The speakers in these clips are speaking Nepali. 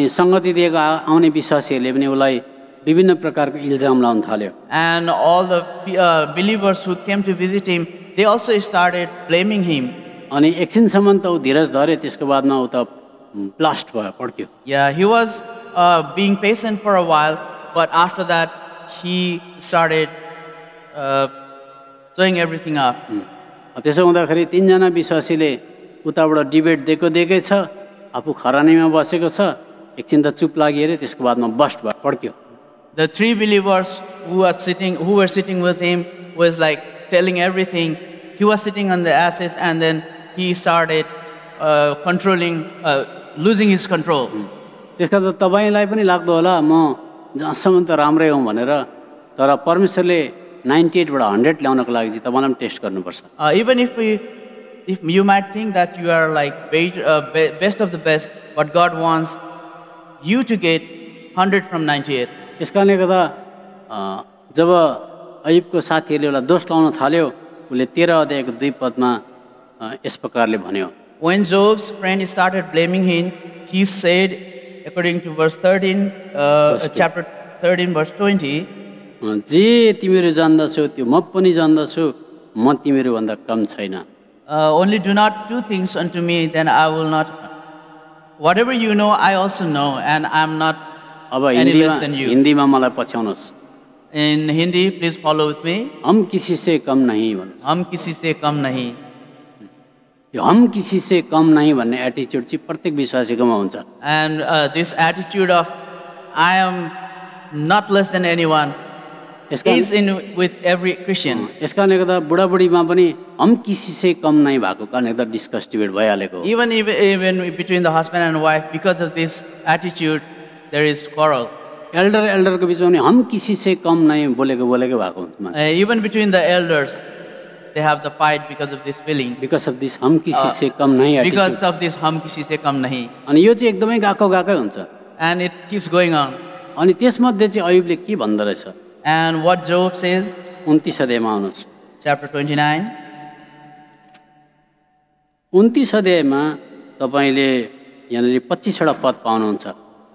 अनि संगति दिएको आउने विश्वासीहरूले पनि उसलाई विभिन्न प्रकारको इल्जाम लाउन थाल्यो And all the believers who came to visit him, they also started blaming him. अनि एकछिनसम्म त ऊ धीरज धर्यो त्यसको बादमा ऊ त ब्लास्ट भयो पड्क्यो Yeah, he was being patient for a while, but after that, he started showing everything up. त्यसो हुँदाखेरि तीनजना विश्वासीले उताबाट डिबेट दिएकै छ आफू खरानीमा बसेको छ एकछिन त चुप लागि अरे त्यसको बादमा बस्ट भयो पड्क्यो The three believers who were sitting with him was like telling everything. He was sitting on the ashes, and then he started losing his control. त्यसका त तपाईलाई पनि लाग्दो होला म जहाँसम्म त राम्रै हुँ भनेर तर परमेश्वरले 98 बाट 100 ल्याउनको लागि चाहिँ तपाईलाई पनि टेस्ट गर्नुपर्छ Even if you might think that you are like best of the best, but God wants you to get 100 from 98. यसकारणले गर्दा जब अयुबको साथीहरूले उसलाई दोष लाउन थाल्यो उसले 13 अध्यायको 2 पदमा यस प्रकारले भन्यो When Job's friend started blaming him, he said, according to verse 13, chapter 13, verse 20, जे तिमीहरू जान्दछौ त्यो म पनि जान्दछु म तिमीहरू भन्दा कम छैन only do not do things unto me, then I will not. Whatever you know, I also know, and I'm not अब any less than you. हिन्दीमा मलाई पछ्याउनुहोस् In Hindi, please follow with me. हम किसी से कम नहीं भन्नु हम किसी से कम नहीं. यो हम किसी से कम नहीं भन्ने एटिट्युड चाहिँ प्रत्येक विश्वासीकोमा हुन्छ And this attitude of I am not less than anyone is in with every Christian. यसकारणले गर्दा बुढाबुढीमा पनि हम किसी से कम नहीं भएको कारणले गर्दा डिस्कस डिबेट भइहालेको Even between the husband and wife, because of this attitude, there is quarrel. एल्डरको बिचमा पनि हम किसी से कम नहीं बोलेको भएको हुन्छ Even between the elders, they have the fight because of this feeling. Because of this हम किसी से कम नहीं Because of this हम किसी से कम नहीं. अनि यो चाहिँ एकदमै गएकै हुन्छ And it keeps going on. अनि त्यसमध्ये चाहिँ अयुबले के भन्दो रहेछ And what Job says, 29 अध्यायमा आउनुहोस् chapter 29. 29 अध्यायमा तपाईले यहाँनिर 25 वटा पद पाउनुहुन्छ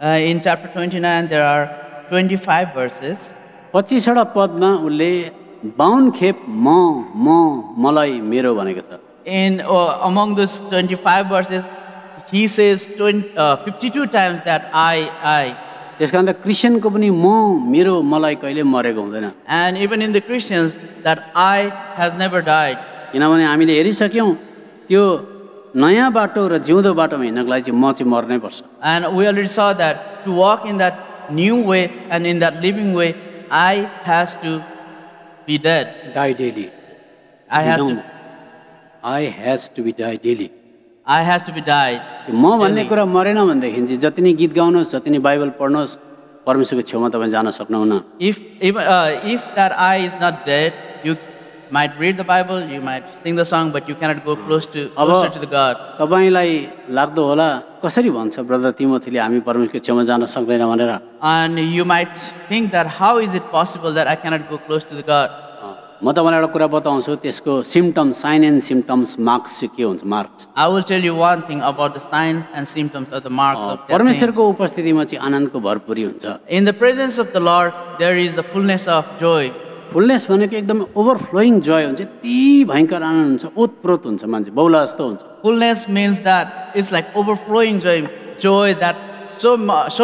In chapter 29, there are 25 verses. 25 वटा पदमा उसले 52 खेप मलाई मेरो भनेको छ In among those 25 verses, he says 52 times that I. त्यसकारण त क्रिस्चियनको पनि मेरो मलाई कहिले मरेको हुँदैन And even in the Christians, that I has never died. किनभने हामीले हेरिसक्यौं त्यो नयाँ बाटो र जिउँदो बाटोमा हिँड्नको लागि चाहिँ म चाहिँ मर्नै पर्छ And we already saw that to walk in that new way and in that living way, I has to be dead. die daily I has to be die daily I has to be died. म भन्ने कुरा मरेन भनेदेखि चाहिँ जति नै गीत गाउनुहोस् जति नै बाइबल पढ्नुहोस् परमेश्वरको छेउमा तपाईँ जान सक्नुहुन्न If that I is not dead, you might read the Bible, you might sing the song, but you cannot go closer to the God. तपाईलाई लाग्दो होला कसरी भन्छ ब्रदर तिमोथीले हामी परमेश्वरको छेउमा जान सक्दैन भनेर And you might think that how is it possible that I cannot go close to the God? म तपाईलाई एउटा कुरा बताउँछु त्यसको symptoms sign and symptoms marks चाहिँ के हुन्छ marks I will tell you one thing about the signs and symptoms of the marks of that thing. परमेश्वरको उपस्थितिमा चाहिँ आनन्दको भरपुरी हुन्छ In the presence of the Lord, there is the fullness of joy. Fullness भनेको एकदम ओभरफ्लोइङ joy हुन्छ यति भयङ्कर आनन्द हुन्छ ओतप्रोत हुन्छ मान्छे बौला जस्तो हुन्छ Fullness means that it's like overflowing joy that so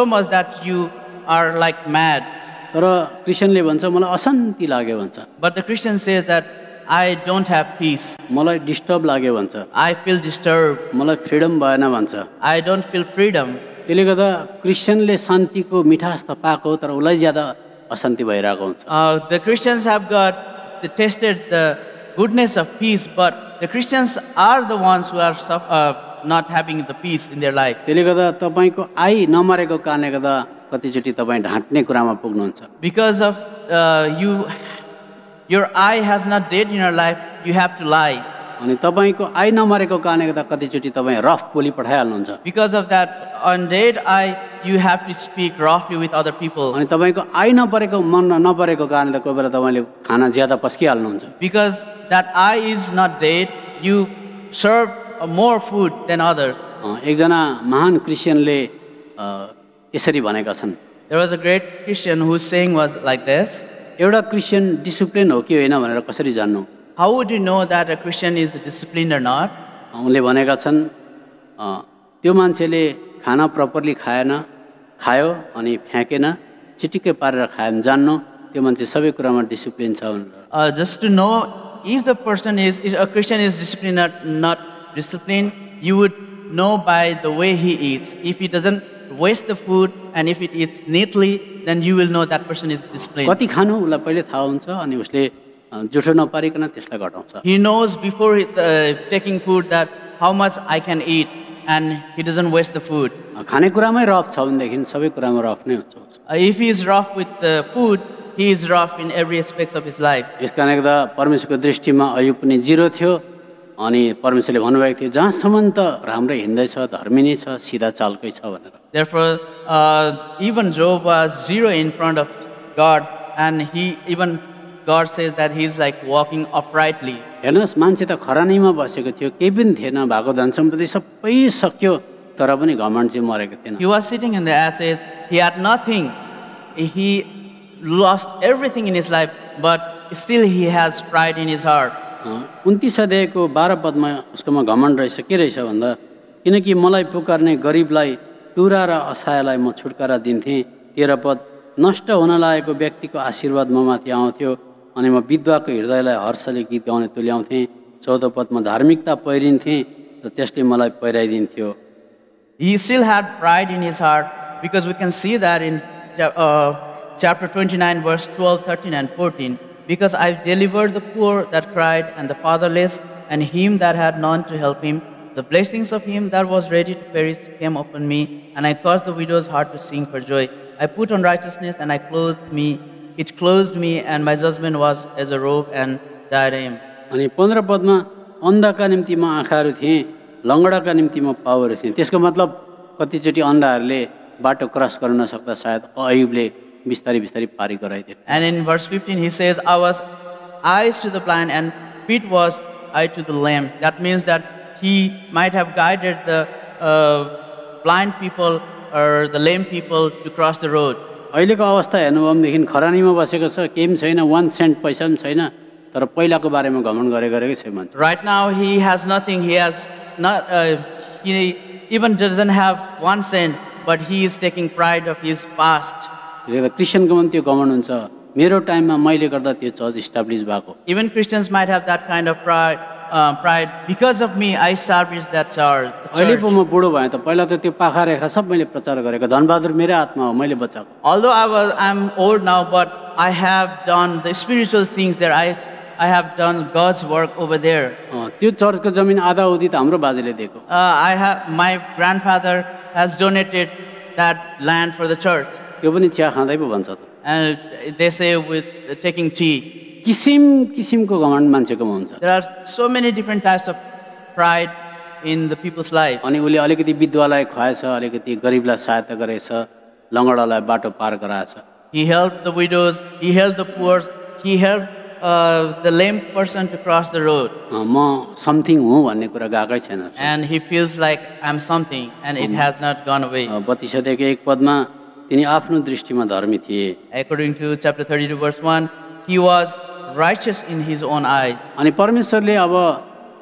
much that you are like mad. तर क्रिस्चियनले भन्छ मलाई अशान्ति लाग्यो भन्छ But the Christian says that I don't have peace. मलाई डिस्टर्ब लाग्यो भन्छ I feel disturbed. मलाई फ्रिडम भएन भन्छ I don't feel freedom. त्यसले गर्दा क्रिस्चियनले शान्तिको मिठास त पाएको तर उसलाई ज्यादा अशान्ति भइरहेको हुन्छ The Christians have tasted the goodness of peace, but the Christians are the ones who are not having the peace in their life. त्यसले गर्दा तपाईको आई नमरेको कारणले गर्दा कतिचोटि तपाईँ ढाँट्ने कुरामा पुग्नुहुन्छ Because of your eye has not dead in your life, you have to lie. अनि तपाईको आई नमरेको कारणले गर्दा कतिचोटि तपाईँ रफ बोली पठाइहाल्नुहुन्छ Because of that undead eye, you have to speak roughly with other people. अनि तपाईको आई नपरेको मन नपरेको कारणले कोही बेला तपाईँले खाना ज्यादा पस्किहाल्नुहुन्छ Because that eye is not dead, you serve more food than others. एकजना महान क्रिस्चियनले यसरी भनेका छन्। There was a great Christian whose saying was like this. एउटा क्रिस्चियन डिसिप्लिन हो कि होइन भनेर कसरी जान्नु? How would you know that a Christian is disciplined or not? उनले भनेका छन् त्यो मान्छेले खाना प्रपरली खायो अनि फ्याँकेन, चिटिक्कै पारेर खायो भने जान्नु त्यो मान्छे सबै कुरामा डिसिप्लिन छ भनेर। Just to know if the person is a Christian is disciplined or not disciplined, you would know by the way he eats. If he doesn't waste the food and if it eats neatly, then you will know that person is disciplined. कति खानु उसलाई पहिले थाहा हुन्छ अनि उसले जुठो नपारिकन त्यसलाई घटाउँछ। He knows before taking food that how much I can eat and he doesn't waste the food. खानेकुरामै रफ छ भनेदेखि सबै कुरामा रफ नै हुन्छ। If he is rough with the food, he is rough in every aspect of his life. यसकारण गर्दा परमेश्वरको दृष्टिमा अयुब पनि 0 थियो अनि परमेश्वरले भन्नुभएको थियो जहाँसम्म त राम्रै हिँड्दैछ, धर्मी नै छ, सिधा चालकै छ भनेर। Therefore, even Job was 0 in front of God, and even God says that he is like walking uprightly. हेर्नुहोस् मान्छे त खरानीमा बसेको थियो, केही पनि थिएन, भएको धन सम्पत्ति सबै सक्यो तर पनि घमण्ड चाहिँ मरेको थिएन। He was sitting in the ashes, he had nothing, he lost everything in his life, but still he has pride in his heart. 29 अध्यायको 12 पदमा उसकोमा घमण्ड रहेछ, के रहेछ भन्दा किनकि मलाई पुकार्ने गरिबलाई टुरा र असहायलाई म छुटकारा दिन्थेँ। 13 पद नष्ट हुन लागेको व्यक्तिको आशीर्वाद म माथि आउँथ्यो अनि म विधवाको हृदयलाई हर्षले गीत गाउने तुल्याउँथेँ। 14 पदमा धार्मिकता पहिरिन्थेँ र त्यसले मलाई पहिराइदिन्थ्यो। He still had pride in his heart because we can see that in chapter 29 verse 12, 13 and 14. Because I've delivered the poor that cried and the fatherless and him that had none to help him. The blessings of him that was ready to perish came upon me, and I caused the widow's heart to sing for joy. I put on righteousness and it clothed me, and my judgment was as a robe and diadem. अनि 15 पदमा अन्धका निम्ति म आँखाहरू थिएँ, लङ्गडाका निम्ति म पाउहरू थिएँ। त्यसको मतलब कतिचोटि अन्धाहरूले बाटो क्रस गर्न नसक्दा सायद अयुबले बिस्तारै बिस्तारै पारी गराइदियो। And in verse 15 he says, I was eyes to the blind and feet was eye to the lame. That means that he might have guided the blind people or the lame people to cross the road. अहिलेको अवस्था हेर्नुभयो भनेदेखि खरानीमा बसेको छ, केही पनि छैन, 1 सेन्ट पैसा पनि छैन, तर पहिलाको बारेमा घमण्ड गरेकै छ मान्छे। Right now he has nothing, he has not he even doesn't have 1 cent, but he is taking pride of his past. क्रिस्चियनको पनि त्यो घमण्ड हुन्छ, मेरो टाइममा मैले गर्दा त्यो चर्च इस्टाब्लिस भएको। Even Christians might have that kind of pride. Because of me, I established that church. अहिले पो म बुढो भएँ त पहिला त त्यो पाखा रेखा सब मैले प्रचार गरेको, धनबहादुर मेरै आत्मा हो, मैले बचाएको। Although I'm old now, but I have done the spiritual things there. I have done God's work over there. त्यो चर्चको जमिन आधा उधी त हाम्रो बाजेले दिएको। My grandfather has donated that land for the church. त्यो पनि चिया खाँदै पो भन्छ त। And they say with taking tea. किसिम किसिमको घमण्ड मान्छेकोमा हुन्छ। There are so many different types of pride in the people's life. अनि उसले अलिकति विधवालाई खुवाएछ, अलिकति गरिबलाई सहायता गरेछ, लङ्गडालाई बाटो पार गराएछ। He helped the widows, he helped the poor, he helped the lame person to cross the road. म समथिङ हुँ भन्ने कुरा गएकै छैन। And he feels like I'm something and it has not gone away. 32 अध्यायको 1 पदमा तिनी आफ्नो दृष्टिमा धर्मी थिए। According to chapter 32 verse 1, he was righteous in his own eyes. अनि परमेश्वरले अब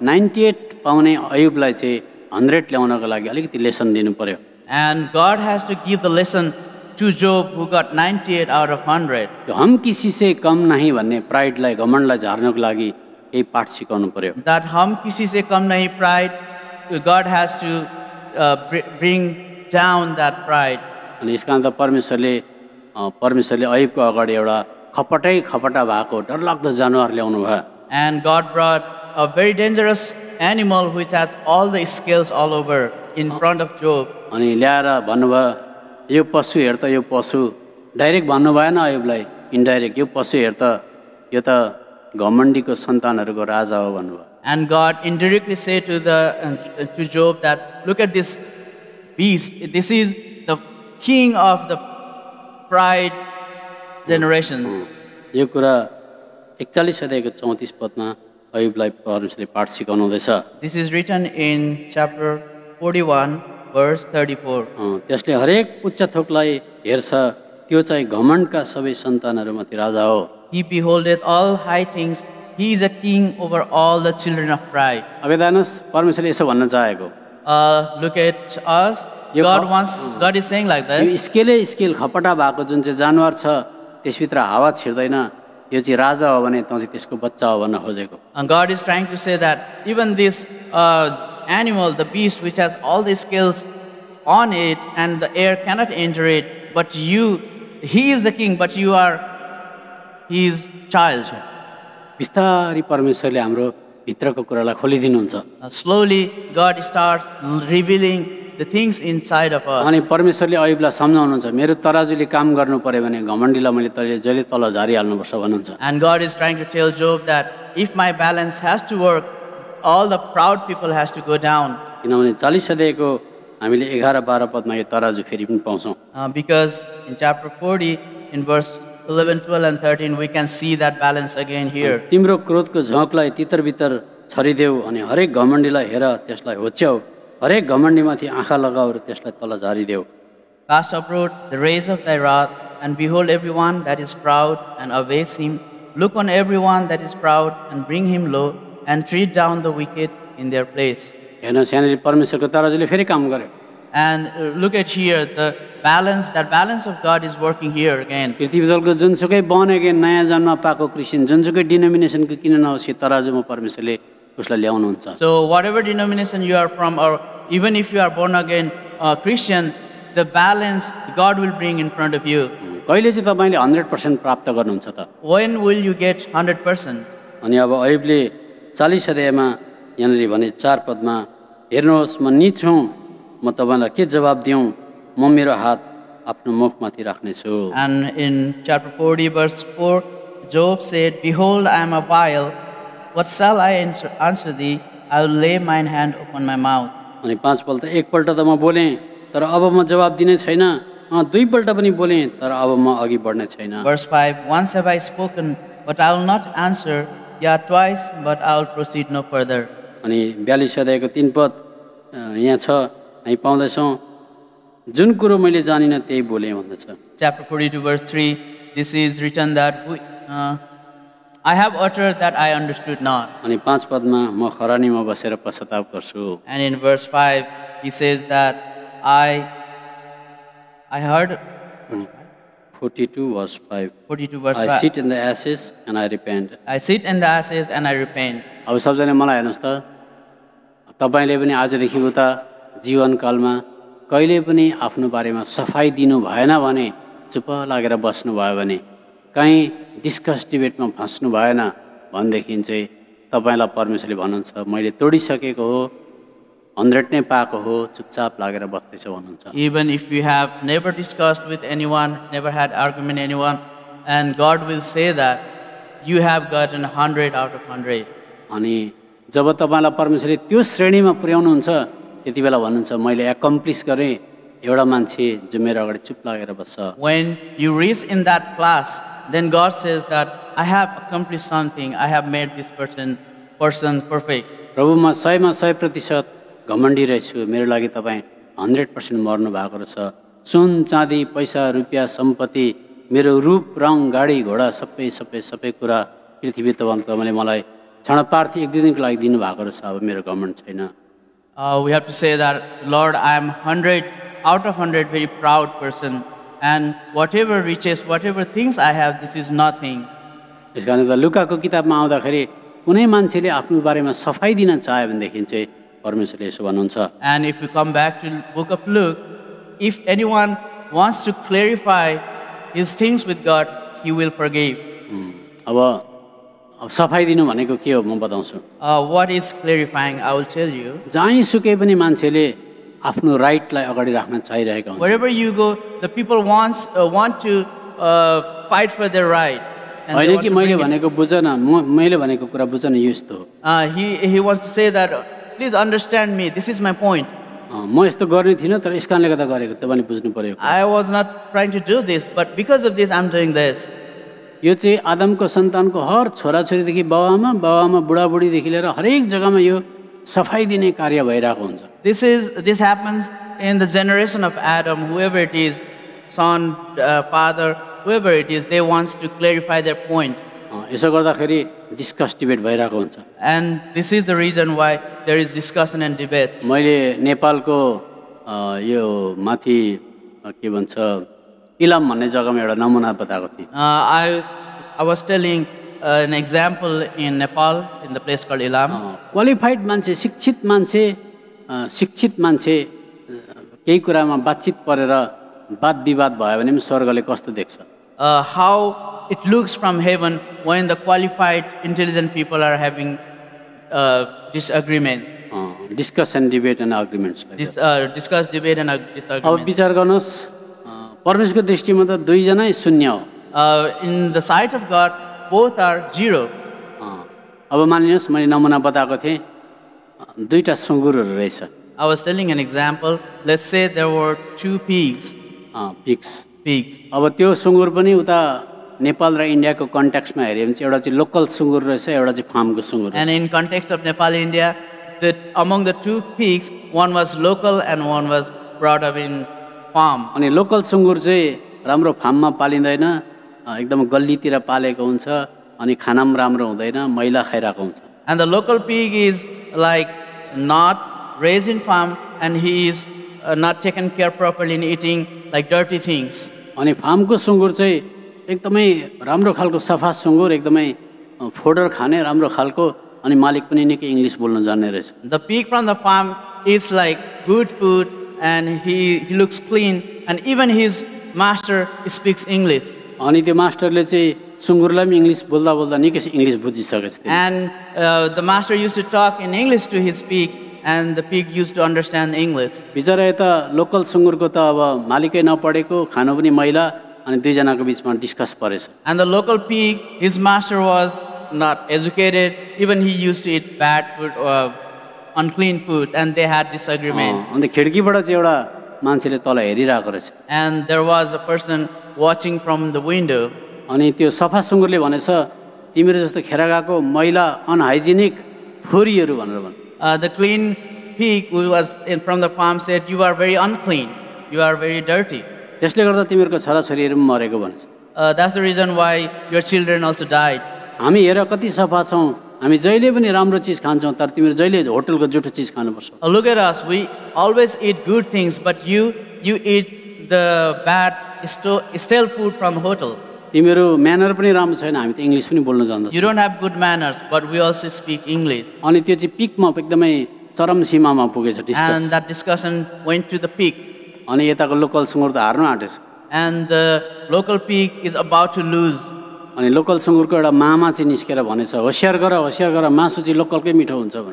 98 पाउने अयुबलाई चाहिँ 100 ल्याउनको लागि अलिकति लेसन दिनु पर्यो। And God has to give the lesson to Job who got 98 out of 100. त्यो हम किसी से कम नहीं भन्ने प्राइडलाई घमण्डलाई झार्नको लागि केही पाठ सिकाउनु पर्यो। That hum kisi se kam nahi pride, God has to bring down that pride. अनि यसकारण त परमेश्वरले अयुबको अगाडि एउटा खपटा भएको डरलाग्दो जनावर ल्याउनु भयो। And God brought a very dangerous animal which had all the scales all over in front of Job. अनि ल्याएर भन्नुभयो यो पशु हेर त, यो पशु डाइरेक्ट भन्नु भएन अयुबलाई, इन्डाइरेक्ट यो पशु हेर त, यो त घमण्डीको सन्तानहरूको राजा हो भन्नुभयो। And God indirectly said to Job that look at this beast, this is the king of the pride generation. यो कुरा 41 अध्यायको 34 पदमा अयुबलाई परमेश्वरले पाठ सिकाउनु हुँदैछ। This is written in chapter 41 verse 34. त्यसले हरेक उच्च थोकलाई हेर्छ, त्यो चाहिँ घमण्डका सबै सन्तानहरूमाथि राजा हो। He beholdeth all high things. He is a king over all the children of pride. अब हेर्नुहोस्, परमेश्वरले यसो भन्न चाहेको, Look at us. यो God is saying like यो this. स्केल खपटा भएको जुन चाहिँ जानवर छ त्यसभित्र हावा छिर्दैन, यो चाहिँ राजा हो भने तँ चाहिँ त्यसको बच्चा हो भन्न खोजेको। And God is trying to say that even this animal, the beast, which has all the scales on it, and the air cannot enter it, but he is the king, but you are his child. बिस्तारै परमेश्वरले हाम्रो भित्रको कुरालाई खोलिदिनुहुन्छ। Slowly, God starts revealing the things inside of अनि us. परमेश्वरले अयुबलाई सम्झाउनुहुन्छ, मेरो तराजुले काम गर्नु पर्यो भने घमण्डीलाई मैले जहिले तल झारिहाल्नुपर्छ भन्नुहुन्छ। And God is trying to tell Job that if my balance has to work, all the proud people has to go down. किनभने 40 अध्यायको हामीले 11-12 पदमा यो तराजु फेरि पनि पाउँछौँ। Because in chapter 40, in verse 11, 12, and 13, we can see that balance again here. तिम्रो क्रोधको झोंकलाई तितर-बितर छरिदेऊ अनि हरेक घमण्डीलाई हेर त्यसलाई होच्याऊ, हरेक घमण्डीमाथि आँखा लगाऊ र त्यसलाई तल झारिदेऊ। Cast abroad the rays of thy wrath, and behold everyone that is proud, and abase him. Look on everyone that is proud, and bring him low, and treat down the wicked in their place. हेर्नुहोस्, यहाँनिर परमेश्वरको तराजुले फेरि काम गर्यो। And look at here, that balance of God is working here again. पृथ्वी तलको जुनसुकै बनेको नयाँ जन्म पाएको क्रिस्चियन जुनसुकै डिनोमिनेसनको किन नहोस्, यो तराजुमा परमेश्वरले उसलाई ल्याउनुहुन्छ। So whatever denomination you are from, or even if you are born again Christian, the balance God will bring in front of you. कहिले चाहिँ तपाईँले 100% प्राप्त गर्नुहुन्छ त? When will you get 100%? अनि अब अयुबले 40 अध्यायमा यहाँनिर भने 4 पदमा, हेर्नुहोस् म नीच हुँ, म तपाईँलाई के जवाब दिउँ, म मेरो हात आफ्नो मुखमाथि राख्नेछु। And in chapter 40 verse 4, Job said, Behold, I am a vile. What shall I answer thee? I will lay mine hand upon my mouth. अनि 5 पल्ट एकपल्ट त म बोलेँ तर अब म जवाब दिने छैन, 2 पल्ट पनि बोलेँ तर अब म अघि बढ्ने छैन। Verse 5, Once have I spoken, but I will not answer, yea, twice, but I will proceed no further. अनि 42 अध्यायको 3 पद यहाँ छ, हामी पाउँदैछौँ, जुन कुरो मैले जानिनँ त्यही बोलेँ भन्दछ। Chapter 42 verse 3, this is written that I have uttered that I understood not. अनि 5 पदमा म खरानीमा बसेर पश्चाताप गर्छु। And in verse 5, he says that I heard, 42 verse 5, 42 verse I 5, sit in the ashes and I repent। I sit in the ashes and I repent. अब सबजना मलाई हेर्नुहोस् त, तपाईँले पनि आजदेखि उता जीवनकालमा कहिले पनि आफ्नो बारेमा सफाई दिनु भएन भने, चुप लागेर बस्नुभयो भने, कहीँ डिस्कस डिबेटमा फस्नु भएन भनेदेखि चाहिँ तपाईँलाई परमेश्वरले भन्नुहुन्छ मैले तोडिसकेको हो, 100 नै पाएको हो, चुपचाप लागेर बस्दैछ भन्नुहुन्छ। Even if you have never discussed with anyone, never had argument with anyone, and God will say that you have gotten 100 out of 100. अनि जब तपाईँलाई परमेश्वरले त्यो श्रेणीमा पुर्याउनुहुन्छ त्यति बेला भन्नुहुन्छ मैले एकम्प्लिस गरेँ, एउटा मान्छे जो मेरो अगाडि चुप लागेर बस्छ। When you reach in that class, then God says that I have accomplished something, I have made this person perfect. प्रभु म 100मा 100% घमण्डी रहेछु, मेरो लागि तपाईँ 100% मर्नु भएको रहेछ। सुन चाँदी पैसा रुपियाँ सम्पत्ति मेरो रूप रङ गाडी घोडा सबै कुरा पृथ्वी तपाईँले मलाई क्षणपार्थी 1-2 दिनको लागि दिनुभएको रहेछ, अब मेरो घमण्ड छैन। We have to say that, Lord, I am 100 out of 100 very proud person, and whatever riches, whatever things I have, this is nothing. यस कारण त लुकाको किताबमा आउँदाखेरि कुनै मान्छेले आफ्नो बारेमा सफाई दिन चाह्यो भनेदेखि चाहिँ परमेश्वरले यसो भन्नुहुन्छ। And if we come back to book of Luke, if anyone wants to clarify his things with God, he will forgive. अब सफाई दिनु भनेको के हो म बताउँछु। What is clarifying? I will tell you. जहीँ सुके पनि मान्छेले आफ्नो राइटलाई अगाडि राख्न चाहिरहेका हुन्छ। Wherever you go, the people want to fight for their right. And they होइन want कि to मैले bring it. भनेको बुझ न, मैले भनेको कुरा बुझ न, यो यस्तो हो। He wants to say that, please understand me, this is my point. म यस्तो गर्ने थिइनँ तर यस कारणले गर्दा गरेको, तपाईँले बुझ्नु पर्यो। I was not trying to do this, but because of this, I'm doing this. यो चाहिँ आदमको सन्तानको हर छोराछोरीदेखि बाबुआमा बुढाबुढीदेखि लिएर हरेक जग्गामा यो सफाई दिने कार्य भइरहेको हुन्छ। This happens in the generation of Adam, whoever it is, son, father, whoever it is, they wants to clarify their point. यसो गर्दाखेरि डिस्कस डिबेट भइरहेको हुन्छ। And this is the reason why there is discussion and debates. मैले नेपालको यो माथि के भन्छ इलाम भन्ने जग्गामा एउटा नमुना बताएको थिएँ। I was telling an example in Nepal, in the place called Ilam. Qualified मान्छे शिक्षित मान्छे केही कुरामा बातचित परेर वाद विवाद भयो भने पनि स्वर्गले कस्तो देख्छ? How it looks from heaven when the qualified, intelligent people are having disagreements. Discuss and debate and agreements. Discuss, debate, and अब disagreement. विचार गर्नुहोस् परमेश्वरको दृष्टिमा त दुईजनै शून्य हो। In the sight of God, both are zero. अब मानिनुहोस् मैले नमुना बताएको थिएँ दुईटा सुँगुरहरू रहेछ। I was telling an example. Let's say there were two pigs. Pigs अब त्यो सुँगुर पनि उता नेपाल र इन्डियाको कन्टेक्स्टमा हेऱ्यो भने चाहिँ एउटा चाहिँ लोकल सुँगुर रहेछ एउटा चाहिँ फार्मको सुँगुर। And in context of Nepal, India, that among the two pigs, one was local and one was brought up in farm. अनि लोकल सुँगुर चाहिँ राम्रो फार्ममा पालिँदैन एकदम गल्लीतिर पालेको हुन्छ अनि खाना पनि राम्रो हुँदैन मैला खाइरहेको हुन्छ। And the local pig is like not raised in farm and he is not taken care properly in eating like dirty things. अनि फार्मको सुँगुर चाहिँ एकदमै राम्रो खालको सफा सुँगुर एकदमै फोडर खाने राम्रो खालको अनि मालिक पनि निकै इङ्ग्लिस बोल्न जान्ने रहेछ। The pig from the farm is like good food and he looks clean and even his master speaks English. अनि त्यो मास्टरले चाहिँ सुँगुरलाई पनि इङ्ग्लिस बोल्दा बोल्दा निकै इङ्ग्लिस बुझिसकेको थियो। And the master used to talk in English to his pig and the pig used to understand English. बिचरा यता लोकल सुँगुरको त अब मालिकै नपढेको खानु पनि मैला अनि दुईजनाको बिचमा डिस्कस परेछ। And the local pig, his master was not educated, even he used to eat bad food or unclean food and they had disagreement. अनि खिड्कीबाट चाहिँ एउटा मान्छेले तल हेरिरहेको रहेछ। And there was a person watching from the window. अनि त्यो सफा सुँगुरले भनेछ तिम्रो जस्तो खेर गएको मैला अनहाइजेनिक फोरीहरू भनेर भन्छ। The clean pig who was from the farm said, "You are very unclean. You are very dirty." त्यसले गर्दा तिमीहरूको छोराछोरीहरू पनि मरेको भन्छ। That's the reason why your children also died. हामी हेर कति सफा छौँ हामी जहिले पनि राम्रो चिज खान्छौँ तर तिमीहरू जहिले होटलको जुठो चिज खानुपर्छ। Look at us. We always eat good things, but you eat the bad stale food from hotel. तिमीहरू म्यानर पनि राम्रो छैन हामी त इङ्ग्लिस पनि बोल्न जान्दछौँ। You don't have good manners, but we also speak English. अनि त्यो चाहिँ पिकमा एकदमै चरम सीमामा पुगेछ discuss. And that discussion went to the peak. अनि यताको लोकल सुँगुर त हार्न आँटेछ। And the local pig is about to lose. अनि लोकल सुँगुरको एउटा मामा चाहिँ निस्केर भनेछ होसियार गर मासु चाहिँ लोकलकै मिठो हुन्छ भने।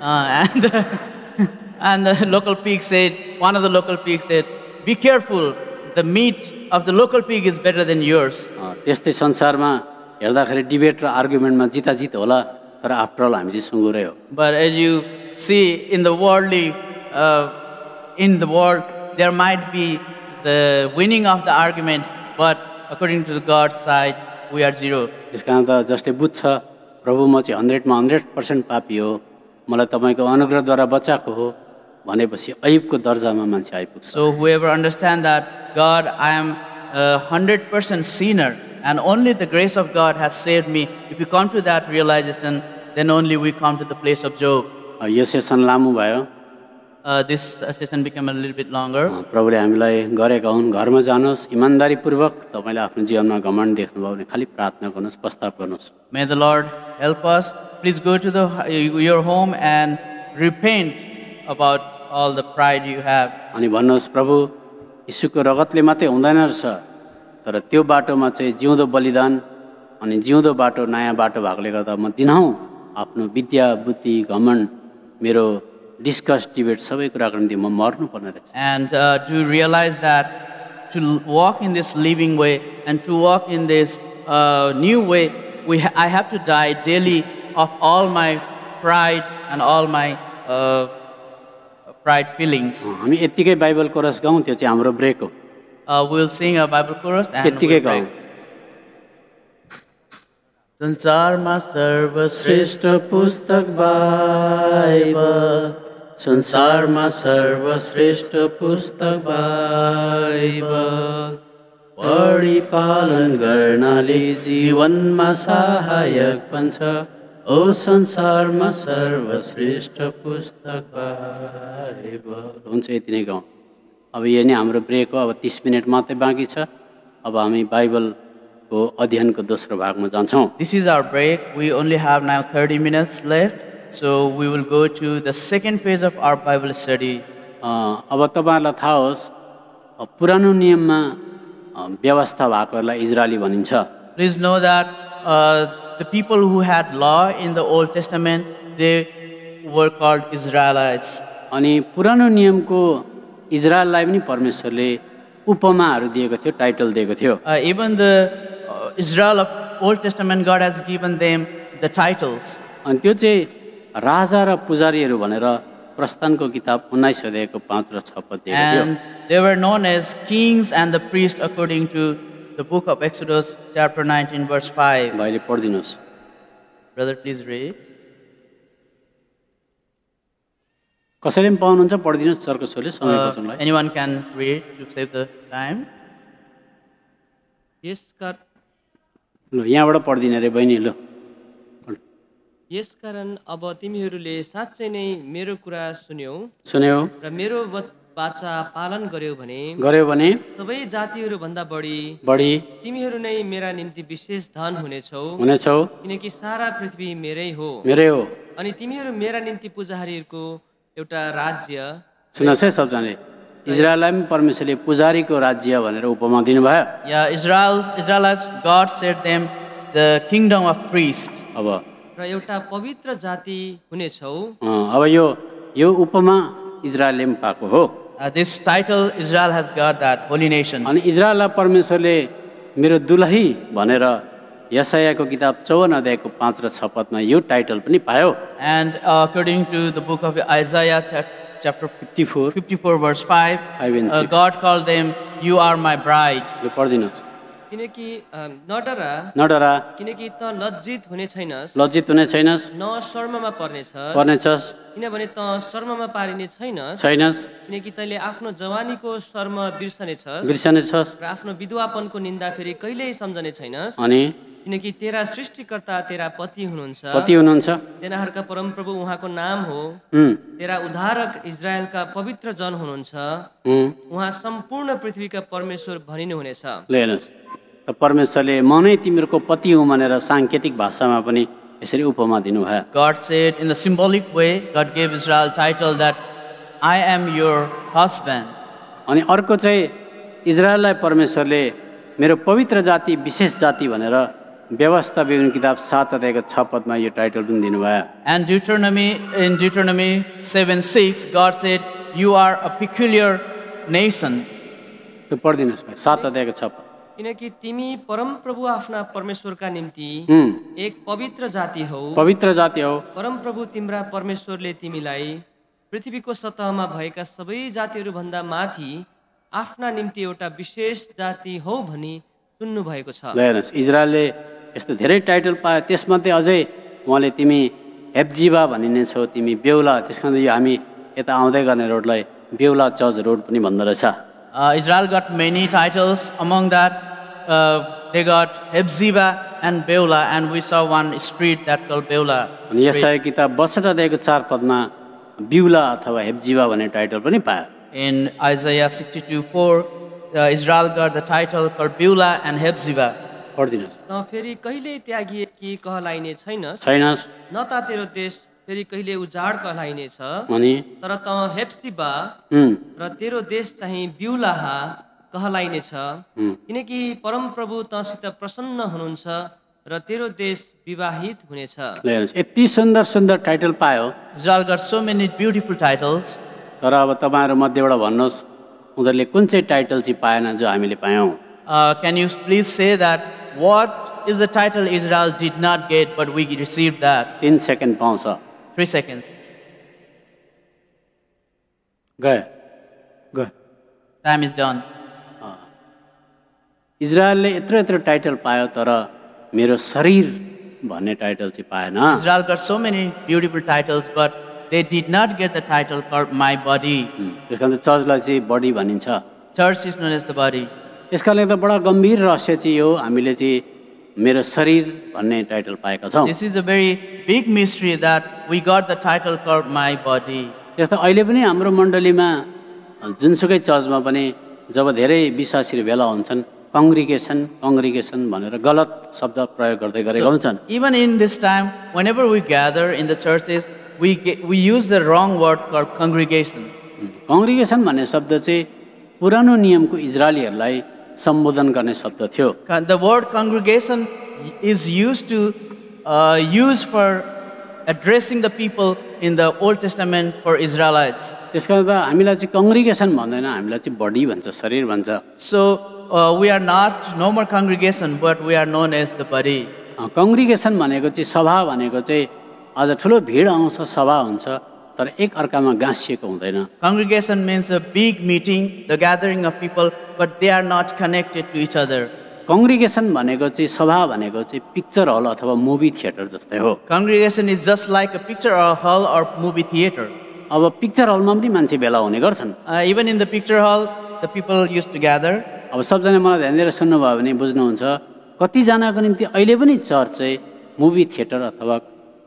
And the local pig said, one of the local pigs said, "Be careful. The meat of the local pig is better than yours." त्यस्तै संसारमा हेर्दाखेरि डिबेट र आर्गुमेन्टमा जिताजित होला तर आफ्टर अल हामी चाहिँ सुँगुरै हो। But as you see in the world, there might be the winning of the argument, but according to God's side, we are zero. त्यस कारण त जसले बुझ्छ प्रभु म चाहिँ 100मा 100% पापी हो मलाई तपाईँको अनुग्रहद्वारा बचाएको हो भनेपछि ऐबको दर्जामा मान्छे आइपुग्छ। So whoever understand that God, I am 100% sinner and only the grace of God has saved me. If you come to that realization, then only we come to the place of Job. यो सेसन लामो भयो। This session became a little bit longer. प्रभुले हामीलाई गरेका हुन् घरमा जानुहोस् इमानदारीपूर्वक तपाईँले आफ्नो जीवनमा घमण्ड देख्नुभयो भने खालि प्रार्थना गर्नुहोस् प्रस्ताव गर्नुहोस्। May the Lord help us. Please go to your home and repent about all the pride you have. अनि भन्नुहोस् प्रभु यीशुको रगतले मात्रै हुँदैन रहेछ तर त्यो बाटोमा चाहिँ जिउँदो बलिदान अनि जिउँदो बाटो नयाँ बाटो भएकोले गर्दा म दिनहुँ आफ्नो विद्या बुद्धि घमण्ड मेरो डिस्कस डिबेट सबै कुराको निम्ति म मर्नुपर्ने रहेछ। And to realize that to walk in this living way and to walk in this new way, I have to die daily of all my pride and all my pride feelings. हामी यतिकै बाइबल कोरस गाउँ त्यो चाहिँ हाम्रो ब्रेक हो। We'll sing a Bible chorus and यतिकै we'll गाउँ। break. संसारमा सर्वश्रेष्ठ श्रेष्ठ पुस्तक बाइबल संसारमा सर्वश्रेष्ठ पुस्तक बाइबल पढी पालन गर्नाले जीवनमा सहायक बन्छ ओ संसारमा सर्वश्रेष्ठ पुस्तक बाइबल। हुन्छ यति नै गाउँ। अब यो नै हाम्रो ब्रेक हो। अब 30 मिनट मात्रै बाँकी छ। अब हामी बाइबलको अध्ययनको दोस्रो भागमा जान्छौँ। This is our break. We only have now 30 minutes left. So we will go to the second phase of our Bible study. अब तपाईँहरूलाई थाहा होस् पुरानो नियममा व्यवस्था भएकोहरूलाई इजरायली भनिन्छ। Please know that the people who had law in the Old Testament, they were called Israelites. अनि पुरानो नियमको इजरायललाई पनि परमेश्वरले उपमाहरू दिएको थियो, टाइटल दिएको थियो। Even the Israel of Old Testament, God has given them the titles. अनि त्यो चाहिँ राजा र पुजारीहरू भनेर प्रस्थानको किताब 19 अध्यायको 5 र 6 पद दिएको थियो। And they were known as kings and the priests according to the book of Exodus chapter 19 verse 5. भाइले पढिदिनुहोस्। Brother, please read. कसैले पनि पाउनुहुन्छ पढिदिनुहोस् चर्कोसोले समय बचाउनलाई। Anyone can read to save the time. ल यहाँबाट पढिदिने रे बहिनी। ल यसकारण अब तिमीहरूले साँच्चै नै मेरो कुरा सुन्यौ सुन्यौ र मेरो वाचा पालन गर्यौ भने सबै जातिहरू भन्दा बढी तिमीहरू नै मेरा निम्ति विशेष धन हुनेछौ किनकि सारा पृथ्वी मेरै हो अनि तिमीहरू मेरा निम्ति पुजारीहरूको एउटा राज्य। सुन्नुहोस् है सबजनाले, इजरायललाई पनि परमेश्वरले पुजारीको राज्य भनेर उपमा दिनुभयो। Yeah, Israelites, God said them the kingdom of priests. अब र एउटा पवित्र जाति हुनेछौ। अब यो उपमा इजरायलले पनि पाएको हो। This title Israel has got, that holy nation. अनि इजरायललाई परमेश्वरले मेरो दुलही भनेर यशायाको किताब 54 अध्यायको 5 र 6 पदमा यो टाइटल पनि पायो। And according to the book of Isaiah chapter 54 verse 5, God called them, you are my bride. यो पढिदिनुहोस्। किनकि नडरा किनकि त लज्जित हुने छैनस् न शर्ममा पर्नेछस् किनभने त शर्ममा पारिने छैनस् किनकि तैले आफ्नो जवानीको शर्म बिर्सनेछस् र आफ्नो विधवापनको निन्दा फेरि कहिल्यै सम्झने छैनस् अनि किनकि तेरा सृष्टिकर्ता तेरा पति हुनुहुन्छ सेनाहरूका परमप्रभु उहाँको नाम हो। तेरा उद्धारक इजरायलका पवित्र जन हुनुहुन्छ। उहाँ सम्पूर्ण पृथ्वीका परमेश्वर भनिनु हुनेछ। परमेश्वरले म नै तिमीहरूको पति हुँ भनेर सांकेतिक भाषामा पनि यसरी उपमा दिनुभयो। God said in the symbolic way, God gave Israel title that I am your husband. अनि अर्को चाहिँ इजरायललाई परमेश्वरले मेरो पवित्र जाति विशेष जाति भनेर व्यवस्था विवरण किताब 7 अध्यायको 6 पदमा यो टाइटल पनि दिनुभयो। And in Deuteronomy 7:6, God said, you are a peculiar nation. त्यो पढिदिनुहोस् भाइ 7 अध्यायको 6 पद। किनकि तिमी परमप्रभु आफ्ना परमेश्वरका निम्ति एक पवित्र जाति हौ परमप्रभु तिम्रा परमेश्वरले तिमीलाई पृथ्वीको सतहमा भएका सबै जातिहरू भन्दा माथि आफ्ना निम्ति एउटा विशेष जाति हौ भनी सुन्नु भएको छ। हेर्नुस्, इजरायलले यस्तो धेरै टाइटल पायो। त्यसमध्ये अझै उहाँले तिमी हेप्जिबा भनिने छौ, तिमी बेहुला। त्यसकारण यो हामी यता आउँदै गर्ने रोडलाई बेहुला चर्च रोड पनि भन्दो रहेछ। Israel got many titles. Among that, they got Hephzibah and Beulah, and we saw one street that called Beulah. अनि यशाया किताब 62 अध्यायको 4 पदमा बिउला अथवा हेप्जिबा भन्ने टाइटल पनि पायो। In Isaiah 62:4, Israel got the title called Beulah and Hephzibah. पढिदिनुहोस्। त फेरि कहिले त्यागिए कि कहलाइने छैनस् न त तेरो देश फेरि कहिले उजाड कहलाइने छ अनि तर त हेप्सिबा र तेरो देश चाहिँ बिउलाहा कहलाइने छ किनकि परमप्रभु तँसित प्रसन्न हुनुहुन्छ र तेरो देश विवाहित हुनेछ। यति सुन्दर सुन्दर टाइटल पायो। Israel got so many beautiful titles. तर अब तपाईहरु मध्येबाट भन्नुहोस् उनीहरुले कुन चाहिँ टाइटल चाहिँ पाएन जो हामीले पायौं? Can you please say that what is the title Israel did not get but we received that? 3 second पाउँछ। 3 seconds. गयो। Time is done. इजरायलले यत्रो टाइटल पायो तर मेरो शरीर भन्ने टाइटल चाहिँ पाएन। Israel got so many beautiful titles but they did not get the title called my body. त्यस कारण चर्चलाई चाहिँ बडी भनिन्छ। Church is known as the body. यस कारणले त बडा गम्भीर रहस्य चाहिँ हो, हामीले चाहिँ मेरो शरीर भन्ने टाइटल पाएका छौँ। This is a very big mystery that we got the title called my body. त्यस्तो अहिले पनि हाम्रो मण्डलीमा जुनसुकै चर्चमा पनि जब धेरै विश्वासीहरू भेला हुन्छन् कङ्ग्रिगेसन भनेर गलत शब्द प्रयोग गर्दै गरेका हुन्छन्। Even in this time, whenever we gather in the churches, we use the wrong word called congregation. कङ्ग्रिगेसन भन्ने शब्द चाहिँ पुरानो नियमको इजरायलीहरूलाई सम्बोधन गर्ने शब्द थियो। The word congregation is used for addressing the people in the Old Testament for Israelites. त्यसकारण त हामीलाई चाहिँ कङ्ग्रिगेसन भन्दैन, हामीलाई चाहिँ बडी भन्छ, शरीर भन्छ। So we are no more congregation, but we are known as the body. कङ्ग्रिगेसन भनेको चाहिँ सभा भनेको चाहिँ आज ठुलो भिड आउँछ, सभा हुन्छ, तर एक अर्कामा गाँसिएको हुँदैन। Congregation means a big meeting, the gathering of people, but they are not connected to each other. कङ्ग्रिगेसन भनेको चाहिँ सभा भनेको चाहिँ पिक्चर हल अथवा मुभी थिएटर जस्तै हो। Congregation is just like a picture hall or movie theater. अब पिक्चर हलमा पनि मान्छे भेला हुने गर्छन्। Even in the picture hall, the people used to gather. अब सबजना मलाई ध्यान दिएर सुन्नुभयो भने बुझ्नुहुन्छ कतिजनाको निम्ति अहिले पनि चर्च चाहिँ मुभी थिएटर अथवा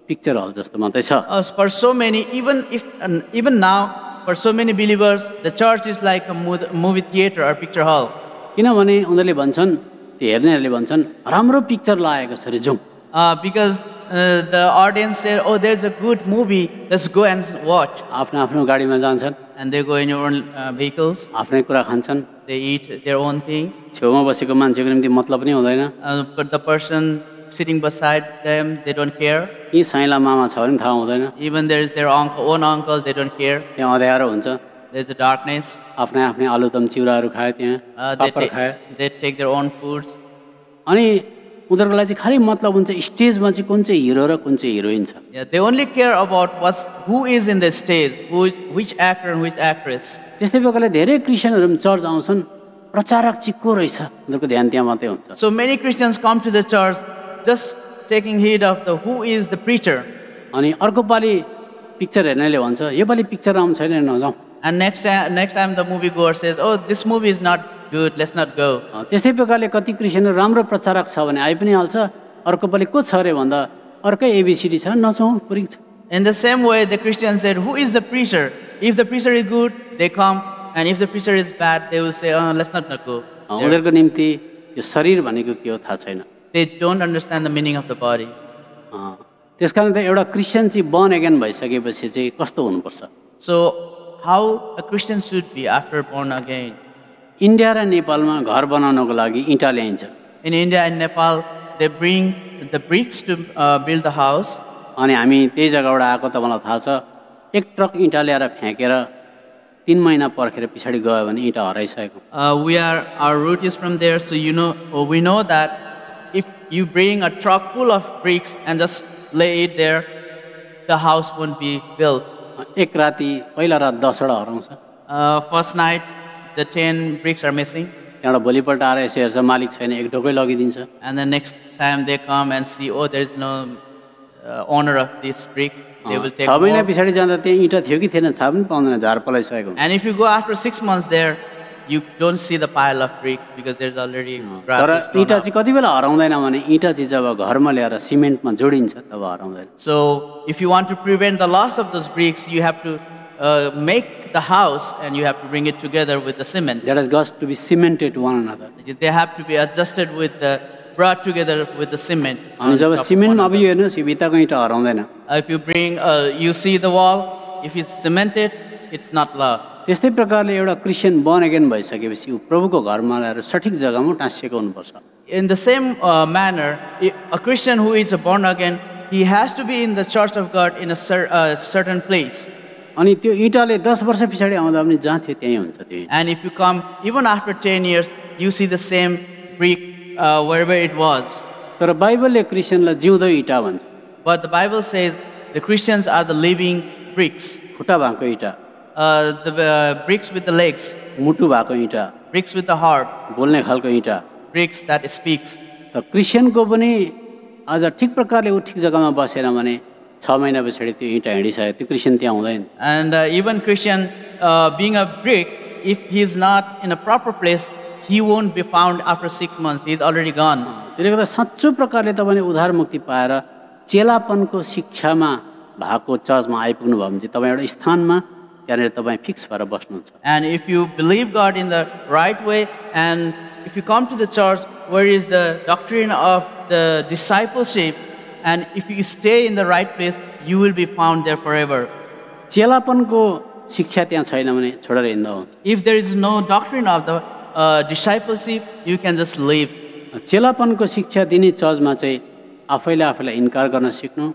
पिक्चर हल जस्तो मात्रै छ। For so many, even now, for so many believers, the church is like a movie theater or picture hall. किनभने उनीहरूले भन्छन्, त्यो हेर्नेहरूले भन्छन् राम्रो पिक्चर लागेको छ रे जाउँ। Because the audience said, oh, there's a good movie, let's go and watch. आफ्नो गाडीमा जान्छन्, And they go in your own vehicles. आफ्नै कुरा खान्छन्, They eat their own thing. छेउमा बसेको मान्छेको निम्ति मतलब पनि हुँदैन। But the person sitting beside them, they don't care. यी साइला मामा छ भने थाहा हुँदैन। Even there is their own uncle, they don't care. त्यहाँ अँध्यारो हुन्छ। There's a darkness. आफ्नै आलुदम चिउराहरू खायो त्यहाँ, पापड खायो। They take their own foods. अनि उनीहरूको लागि चाहिँ खालि मतलब हुन्छ स्टेजमा चाहिँ कुन चाहिँ हिरो र कुन चाहिँ हिरोइन छ। Yeah, they only care about who is in the stage, which actor and which actress. त्यस्तै प्रकारले धेरै क्रिस्चियनहरू चर्च आउँछन्, प्रचारक चाहिँ को रहेछ उनीहरूको ध्यान त्यहाँ मात्रै हुन्छ। So many Christians come to the church just taking heed of who is the preacher. अनि अर्को पालि पिक्चर हेर्नेले भन्छ यो पालि पिक्चर आउँछ छैन नजाउँ। And next time the moviegoer says, oh, this movie is not good, let's not go. त्यस्तै प्रकारले कति क्रिस्चियनहरू राम्रो प्रचारक छ भने आइ पनि हाल्छ, अर्को पालि को छ अरे भन्दा अर्कै एबिसिडी छ नजाउँ पुरै छ। In the same way, the Christians said, who is the preacher? If the preacher is good, they come. And if the preacher is bad, they will say, oh, let's not go. उनीहरूको निम्ति यो शरीर भनेको के हो थाहा छैन। They don't understand the meaning of the body. त्यसकारण त एउटा क्रिस्चियन चाहिँ born again भइसकेपछि चाहिँ कस्तो हुनुपर्छ? So how a Christian should be after born again? India र नेपालमा घर बनाउनको लागि इँटा ल्याइन्छ। In India and Nepal, they bring the bricks to build the house. अनि हामी त्यही जग्गाबाट आएको तपाईँलाई थाहा छ, एक ट्रक इँटा ल्याएर फ्याँकेर 3 महिना पर्खेर पछाडि गयो भने इँटा हराइसकेको। Our root is from there, so we know that if you bring a truck full of bricks and just lay it there, the house won't be built. एक राति पहिला रात 10 वटा हराउँछ। First night, the 10 bricks are missing. त्यहाँबाट भोलिपल्ट आएर यसो हेर्छ मालिक छैन, एक ढोकै लगिदिन्छ। And the next time they come and see, oh, there is no owner of these bricks, they will take 6 महिना more. पछाडि जाँदा त्यहाँ इँटा थियो कि थिएन थाहा पनि पाउँदैन, झार पलाइसकेको। And if you go after 6 months there, you don't see the pile of bricks because there's already तर grass. इँटा चाहिँ कति बेला हराउँदैन भने इँटा चाहिँ जब घरमा ल्याएर सिमेन्टमा जोडिन्छ तब हराउँदैन। So if you want to prevent the loss of those bricks, you have to make the house and you have to bring it together with the cement. That has got to be cemented one another. They have to be adjusted brought together with the cement. अनि जब सिमेन्टमा अब यो हेर्नुहोस् यो भित्ताको इँटा हराउँदैन। If you bring, you see the wall, if it's cemented, it's not lost. त्यस्तै प्रकारले एउटा क्रिस्चियन born again भइसकेपछि ऊ प्रभुको घरमा ल्याएर सठिक जग्गामा टाँसिएको हुनुपर्छ। In the same manner, a Christian who is born again, he has to be in the church of God in a certain place. अनि त्यो इँटाले 10 वर्ष पछाडि आउँदा पनि जहाँ थियो त्यहीँ हुन्छ त्यो। And if you come, even after 10 years, you see the same brick wherever it was. तर बाइबलले क्रिस्चियनलाई जिउँदो इँटा भन्छ। But the Bible says the Christians are the living bricks. खुट्टा भएको इँटा, The bricks with the legs, मुटु भएको इँटा, bricks with the heart, बोल्ने खालको इँटा। bricks that speaks. त क्रिस्चियनको पनि आज ठिक प्रकारले ऊ ठिक जग्गामा बसेन भने 6 महिना पछाडि त्यो इँटा हिँडिसक्यो, त्यो क्रिस्चियन त्यहाँ हुँदैन। And even Christian, being a brick, if he is not in a proper place, he won't be found after 6 months. He is already gone. त्यसले गर्दा साँचो प्रकारले तपाईँले उद्धार मुक्ति पाएर चेलापनको शिक्षामा भएको चर्चमा आइपुग्नु भयो भने चाहिँ तपाईँ एउटा स्थानमा त्यहाँनिर तपाईँ फिक्स भएर बस्नुहुन्छ। And if you believe God in the right way, and if you come to the church where is the doctrine of the discipleship, and if you stay in the right place, you will be found there forever. चेलापनको शिक्षा त्यहाँ छैन भने छोडेर हिँड्दा हुन्छ। If there is no doctrine of the discipleship, you can just leave. चेलापनको शिक्षा दिने चर्चमा चाहिँ आफैले आफैलाई इन्कार गर्न सिक्नु,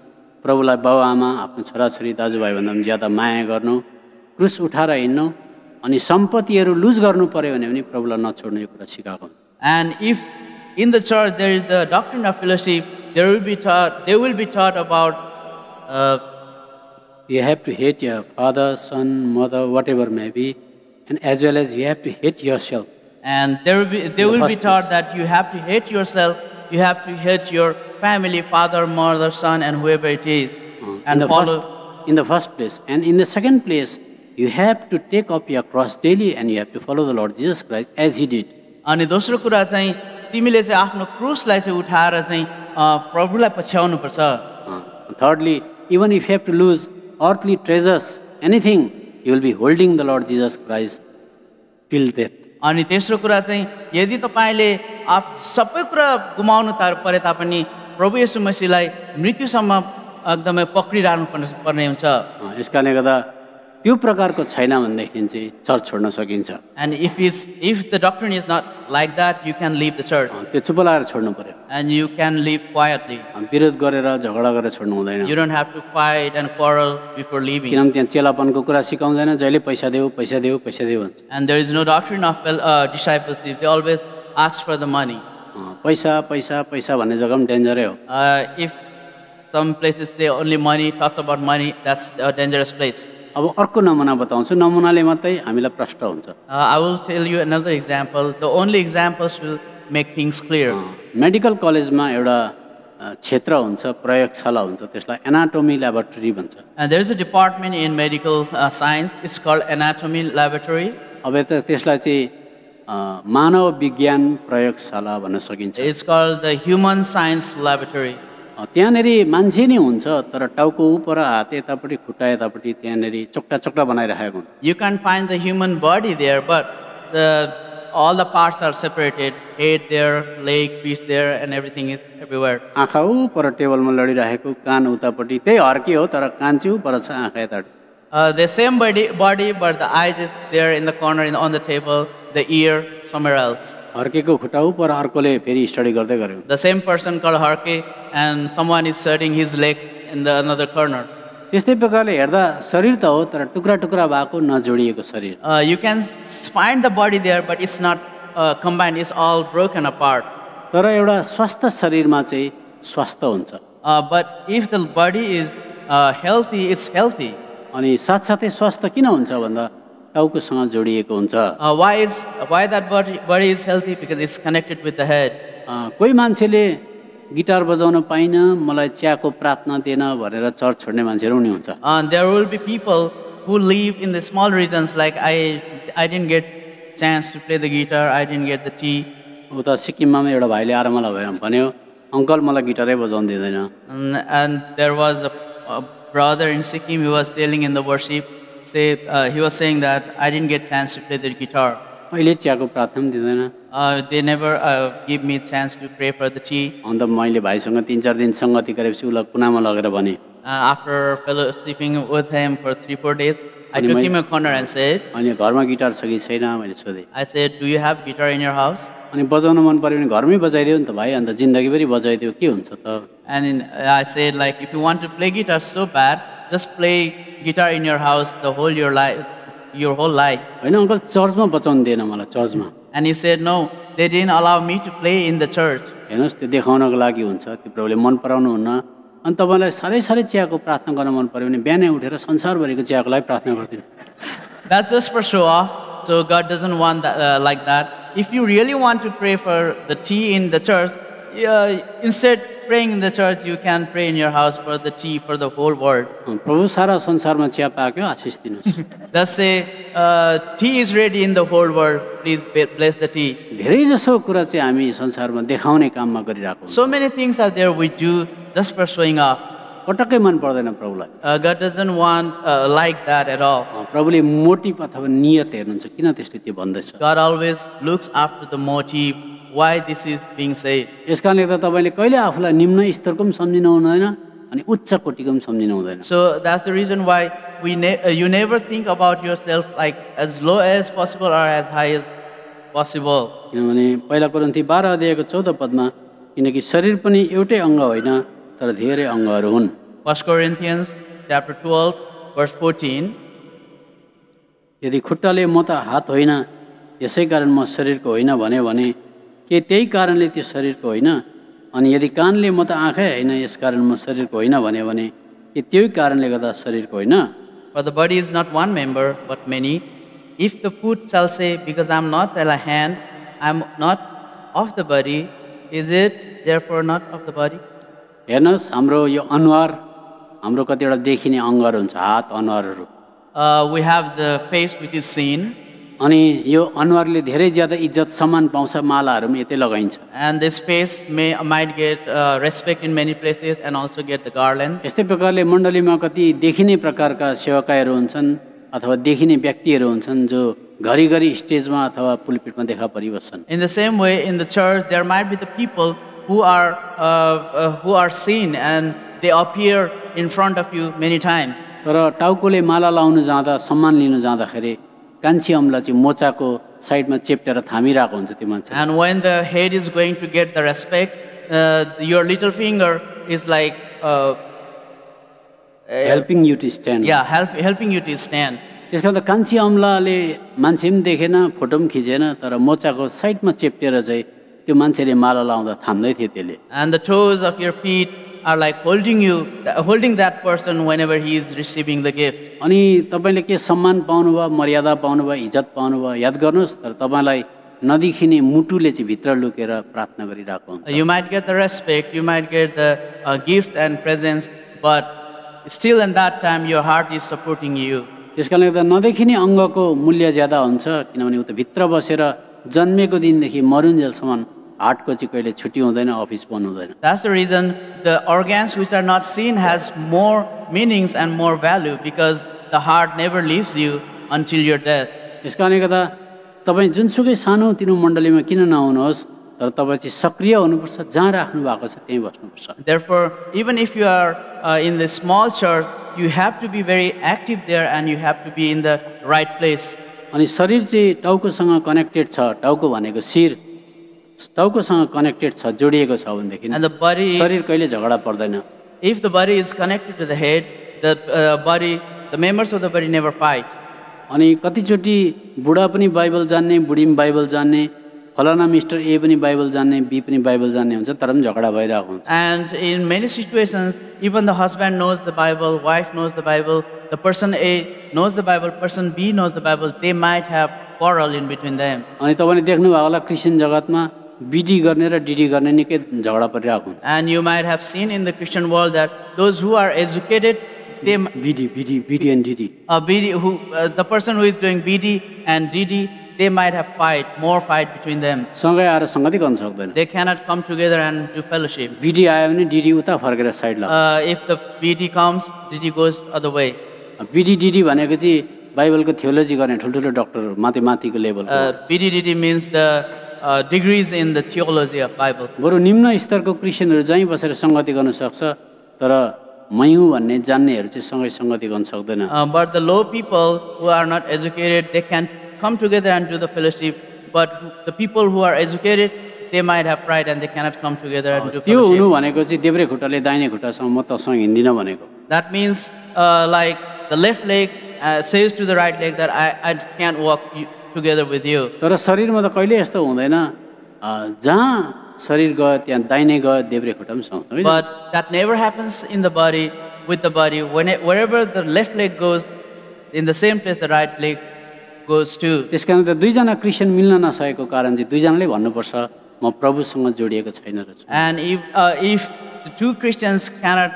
प्रभुलाई बाउ आमा आफ्नो छोराछोरी दाजुभाइ भन्दा पनि ज्यादा माया गर्नु, क्रुस उठाएर हिँड्नु, अनि सम्पत्तिहरू लुज गर्नु पर्यो भने पनि प्रभुलाई नछोड्नु, यो कुरा सिकाएको हुन्छ। And if in the church there is the doctrine of fellowship, they will be taught about you have to hate your father, son, mother, whatever may be, and as well as you have to hate yourself. And they will be taught that you have to hate yourself, you have to hate your family, father, mother, son, and whoever it is, and follow. In the first place, and in the second place, you have to take up your cross daily, and you have to follow the Lord Jesus Christ as He did. अनि दोस्रो कुरा चाहिँ तिमीले चाहिँ आफ्नो क्रुसलाई चाहिँ उठाएर चाहिँ प्रभुलाई पछ्याउनु पर्छ। Thirdly, even if you have to lose earthly treasures, anything, you will be holding the Lord Jesus Christ till death. अनि तेस्रो कुरा चाहिँ यदि तपाईले सबै कुरा गुमाउनु परे तापनि प्रभु येशू मसीहलाई मृत्युसम्म एकदमै पक्रिरहनु पर्ने हुन्छ। यसकारणले गर्दा त्यो प्रकारको छैन भनेदेखि चाहिँ चर्च छोड्न सकिन्छ। And if the doctrine is not like that, you can leave the church. त्यो चुप लाएर छोड्नु पर्यो। And you can leave quietly. विरोध गरेर झगडा गरेर छोड्नु हुँदैन। You don't have to fight and quarrel before leaving. किनभने त्यहाँ चेलापनको कुरा सिकाउँदैन, जहिले पैसा देऊ पैसा देऊ पैसा देऊ भन्छ। And there is no doctrine of discipleship. They always ask for the money. पैसा पैसा पैसा भन्ने जग्गा पनि डेन्जरै हो। If some places say only money, talks about money, that's a dangerous place. अब अर्को नमुना बताउँछु, नमुनाले मात्रै हामीलाई प्रष्ट हुन्छ। I will tell you another example. The only examples will make things clear. Medical कलेजमा एउटा क्षेत्र हुन्छ, प्रयोगशाला हुन्छ, त्यसलाई एनाटोमी ल्याबोरेटरी भन्छ। And there is a department in medical science. It's called anatomy laboratory. अब त्यसलाई चाहिँ मानव विज्ञान प्रयोगशाला भन्न सकिन्छ। It's called the human science laboratory. त्यहाँनेरि मान्छे नै हुन्छ, तर टाउको उपर हात यतापट्टि खुट्टा यतापट्टि त्यहाँनेरि चोक्टा चोक्टा बनाइराखेको हुन्छ। You can find the human body there, but all the parts are separated. Head there, leg, piece there, and everything is everywhere. आँखा उपर टेबलमा लडिराखेको, कान उतापट्टि, त्यही हर्के हो तर कान चाहिँ उपर छ, आँखा यतापट्टि। The same body, but the eyes is there in the corner on the table, the ear somewhere else. हर्केको खुट्टा उपर अर्कोले फेरि स्टडी गर्दै गर्यो। The same person called Harke, and someone is setting his legs in the another corner. त्यस्तै प्रकारले हेर्दा शरीर त हो, तर टुक्रा टुक्रा भएको नजोडिएको शरीर। You can find the body there, but it's not combined. It's all broken apart. तर एउटा स्वस्थ शरीरमा चाहिँ स्वस्थ हुन्छ। But if the body is healthy, it's healthy. अनि साथसाथै स्वस्थ किन हुन्छ भन्दा टाउकोसँग जोडिएको हुन्छ। Why that body is healthy? Because it's connected with the head. कोही मान्छेले गिटार बजाउन पाइन, मलाई चियाको प्रार्थना दिएन भनेर चर्च छोड्ने मान्छेहरू पनि हुन्छ। There will be people who live in the small regions, like I didn't get chance to play the guitar, I didn't get the tea. उता सिक्किममा पनि एउटा भाइले आएर मलाई भन्यो, अङ्कल मलाई गिटारै बजाउन दिँदैन। And there was a brother in Sikkim who was telling in the worship, he was saying that I didn't get chance to play the guitar. अहिले चियाको प्रार्थना पनि दिँदैन। They never give me chance to pray for the tea. अन्त मैले भाइसँग 3-4 दिन सङ्गति गरेपछि उसलाई कुनामा लगेर भने, After fellowshipping with him for 3-4 days, I took him a corner and said, अनि घरमा गिटार छ कि छैन मैले सोधेँ। I said, do you have guitar in your house? अनि बजाउन मन पर्यो भने घरमै बजाइदियो नि त भाइ, अन्त जिन्दगीभरि बजाइदियो के हुन्छ त। And I said, like, if you want to play guitar so bad, just play guitar in your house your whole life. होइन अङ्कल चर्चमा बचाउनु दिएन मलाई, चर्चमा। And he said, no, they didn't allow me to play in the church. हेर्नुहोस् त्यो देखाउनको लागि हुन्छ, त्यो प्रभुले मन पराउनु हुन्न। अनि तपाईँलाई साह्रै साह्रै चियाको प्रार्थना गर्न मन पर्यो भने बिहानै उठेर संसारभरिको चियाको लागि प्रार्थना गरिदिनु। That's just for show off. So God doesn't want that, like that. If you really want to pray for the tea in the church, instead praying in the church, you can pray in your house for the tea for the whole world. प्रभु सारा संसारमा चिया पाक्यो आशिष दिनुहोस् Thus say, tea is ready in the whole world. Please bless the tea. धेरै जसो कुरा चाहिँ हामी संसारमा देखाउने काममा गरिरहेको हुन्छ So many things are there we do just for showing off. पटक्कै मन पर्दैन प्रभुलाई God doesn't want like that at all. प्रभुले मोटिभ अथवा नियत हेर्नुहुन्छ किन त्यसले त्यो भन्दैछ God always looks after the motive, why this is being said. यस कारणले गर्दा तपाईँले कहिले आफूलाई निम्न स्तरको पनि सम्झिनु हुँदैन अनि उच्च कोटिको पनि सम्झिनु हुँदैन So that's the reason why you never think about yourself like as low as possible or as high as possible. किनभने पहिला कोरिन्थी 12 अध्यायको 14 पदमा किनकि शरीर पनि एउटै अङ्ग होइन तर धेरै अङ्गहरू हुन् 1 Corinthians chapter 12 verse 14. यदि खुट्टाले म त हात होइन यसै कारण म शरीरको होइन भन्यो भने के त्यही कारणले त्यो शरीरको होइन अनि यदि कानले म त आँखै होइन यसकारण म शरीरको होइन भन्यो भने के त्यही कारणले गर्दा शरीरको होइन For the body is not one member but many. If the foot shall say, because I am not a hand, I am not of the body, is it therefore not of the body? हेर्नुहोस् हाम्रो यो अनुहार हाम्रो कतिवटा देखिने अङ्गहरू हुन्छ हात अनुहारहरू We have the face which is seen, अनि यो अनुहारले धेरै ज्यादा इज्जत सम्मान पाउँछ मालाहरू पनि यतै लगाइन्छ and this face might get respect in many places and also get the garlands. यस्तै प्रकारले मण्डलीमा कति देखिने प्रकारका सेवकाईहरू हुन्छन् अथवा देखिने व्यक्तिहरू हुन्छन् जो घरिघरि स्टेजमा अथवा पुलपिटमा देखा परिबस्छन् In the same way, in the church, there might be the people who are seen and they appear in front of you many times. तर टाउकोले माला लाउनु जाँदा सम्मान लिनु जाँदाखेरि कान्छी अम्ला चाहिँ मोचाको साइडमा चेप्टेर थामिरहेको हुन्छ त्यो मान्छे And when the head is going to get the respect, your little finger is like, helping you to stand helping you to stand. त्यसको त कान्छी अम्लाले मान्छे पनि देखेन फोटो पनि खिचेन तर मोचाको साइडमा चेप्टेर चाहिँ त्यो मान्छेले माला लाउँदा थाम्दै थियो त्यसले And the toes of your feet are like holding that person whenever he is receiving the gift. अनि तपाईँले के सम्मान पाउनुभयो मर्यादा पाउनुभयो इज्जत पाउनुभयो याद गर्नुहोस् तर तपाईँलाई नदेखिने मुटुले चाहिँ भित्र लुकेर प्रार्थना गरिरहेको हुन्छ You might get the respect, you might get the gifts and presents, but still in that time your heart is supporting you. त्यस कारणले गर्दा नदेखिने अङ्गको मूल्य ज्यादा हुन्छ किनभने ऊ त भित्र बसेर जन्मेको दिनदेखि मरुन्जेलसम्म हार्टको चाहिँ कहिले छुट्टी हुँदैन अफिस बन्द हुँदैन That's the reason the organs which are not seen has more meanings and more value, because the heart never leaves you until your death. त्यस कारणले गर्दा तपाईँ जुनसुकै सानो तिनो मण्डलीमा किन नहुनुहोस् तर तपाईँ चाहिँ सक्रिय हुनुपर्छ जहाँ राख्नु भएको छ त्यहीँ बस्नुपर्छ Therefore, even if you are in the small church, you have to be very active there and you have to be in the right place. अनि शरीर चाहिँ टाउकोसँग कनेक्टेड छ टाउको भनेको शिर टाउकोसँग कनेक्टेड छ जोडिएको छ भनेदेखि And the body शरीर is, कहिले झगडा पर्दैन if the body is connected to the head, the members of the body never fight. अनि कतिचोटि बुढा पनि बाइबल जान्ने बुढी पनि बाइबल जान्ने फलाना मिस्टर ए पनि बाइबल जान्ने बी पनि बाइबल जान्ने हुन्छ तर पनि झगडा भइरहेको हुन्छ And in many situations, even the husband knows the Bible, wife knows the Bible, the person A knows the Bible, person B knows the Bible, they might have quarrel in between them. अनि तपाईँले देख्नुभएको होला क्रिस्चियन जगतमा बिडी गर्ने र डिडी गर्ने निकै झगडा परिरहेको हुन्छ And you might have seen in the Christian world that those who are educated, they BD and DD the person who is doing BD and DD, they might have more fight between them. सँगै आएर सङ्गति गर्न सक्दैन They cannot come together and do fellowship. BD आयो भने डिडी उता फर्केर साइड लाग्छ If the BD comes, DD goes other way. BD DD भनेको चाहिँ बाइबलको थियोलोजी गर्ने ठुल्ठुलो डक्टरहरू माथिको लेभलको BDDD means the degrees in the theology of Bible. बरु निम्न स्तरको क्रिस्चियनहरू जहीँ बसेर सङ्गति गर्न सक्छ तर मै हुँ भन्ने जान्नेहरू चाहिँ सँगै सङ्गति गर्न सक्दैन But the low people who are not educated, they can come together and do the fellowship. But the people who are educated, they might have pride and they cannot come together and do त्यो हुनु fellowship. भनेको चाहिँ देब्रे खुट्टाले दाहिने खुट्टासँग म तसँग हिँड्दिनँ भनेको That means like the left leg says to the right leg that I can't walk together with you. तर शरीरमा त कहिले यस्तो हुँदैन जहाँ शरीर गयो त्यहाँ दाहिने गयो देब्रे खुट्टा पनि सँगसँगै जान्छ। But that never happens in the body, with the body. Wherever the left leg goes, in the same place the right leg goes too. त्यस कारण त दुईजना क्रिस्चियन मिल्न नसकेको कारण चाहिँ दुईजनाले भन्नुपर्छ म प्रभुसँग जोडिएको छैन रहेछु And if the two Christians cannot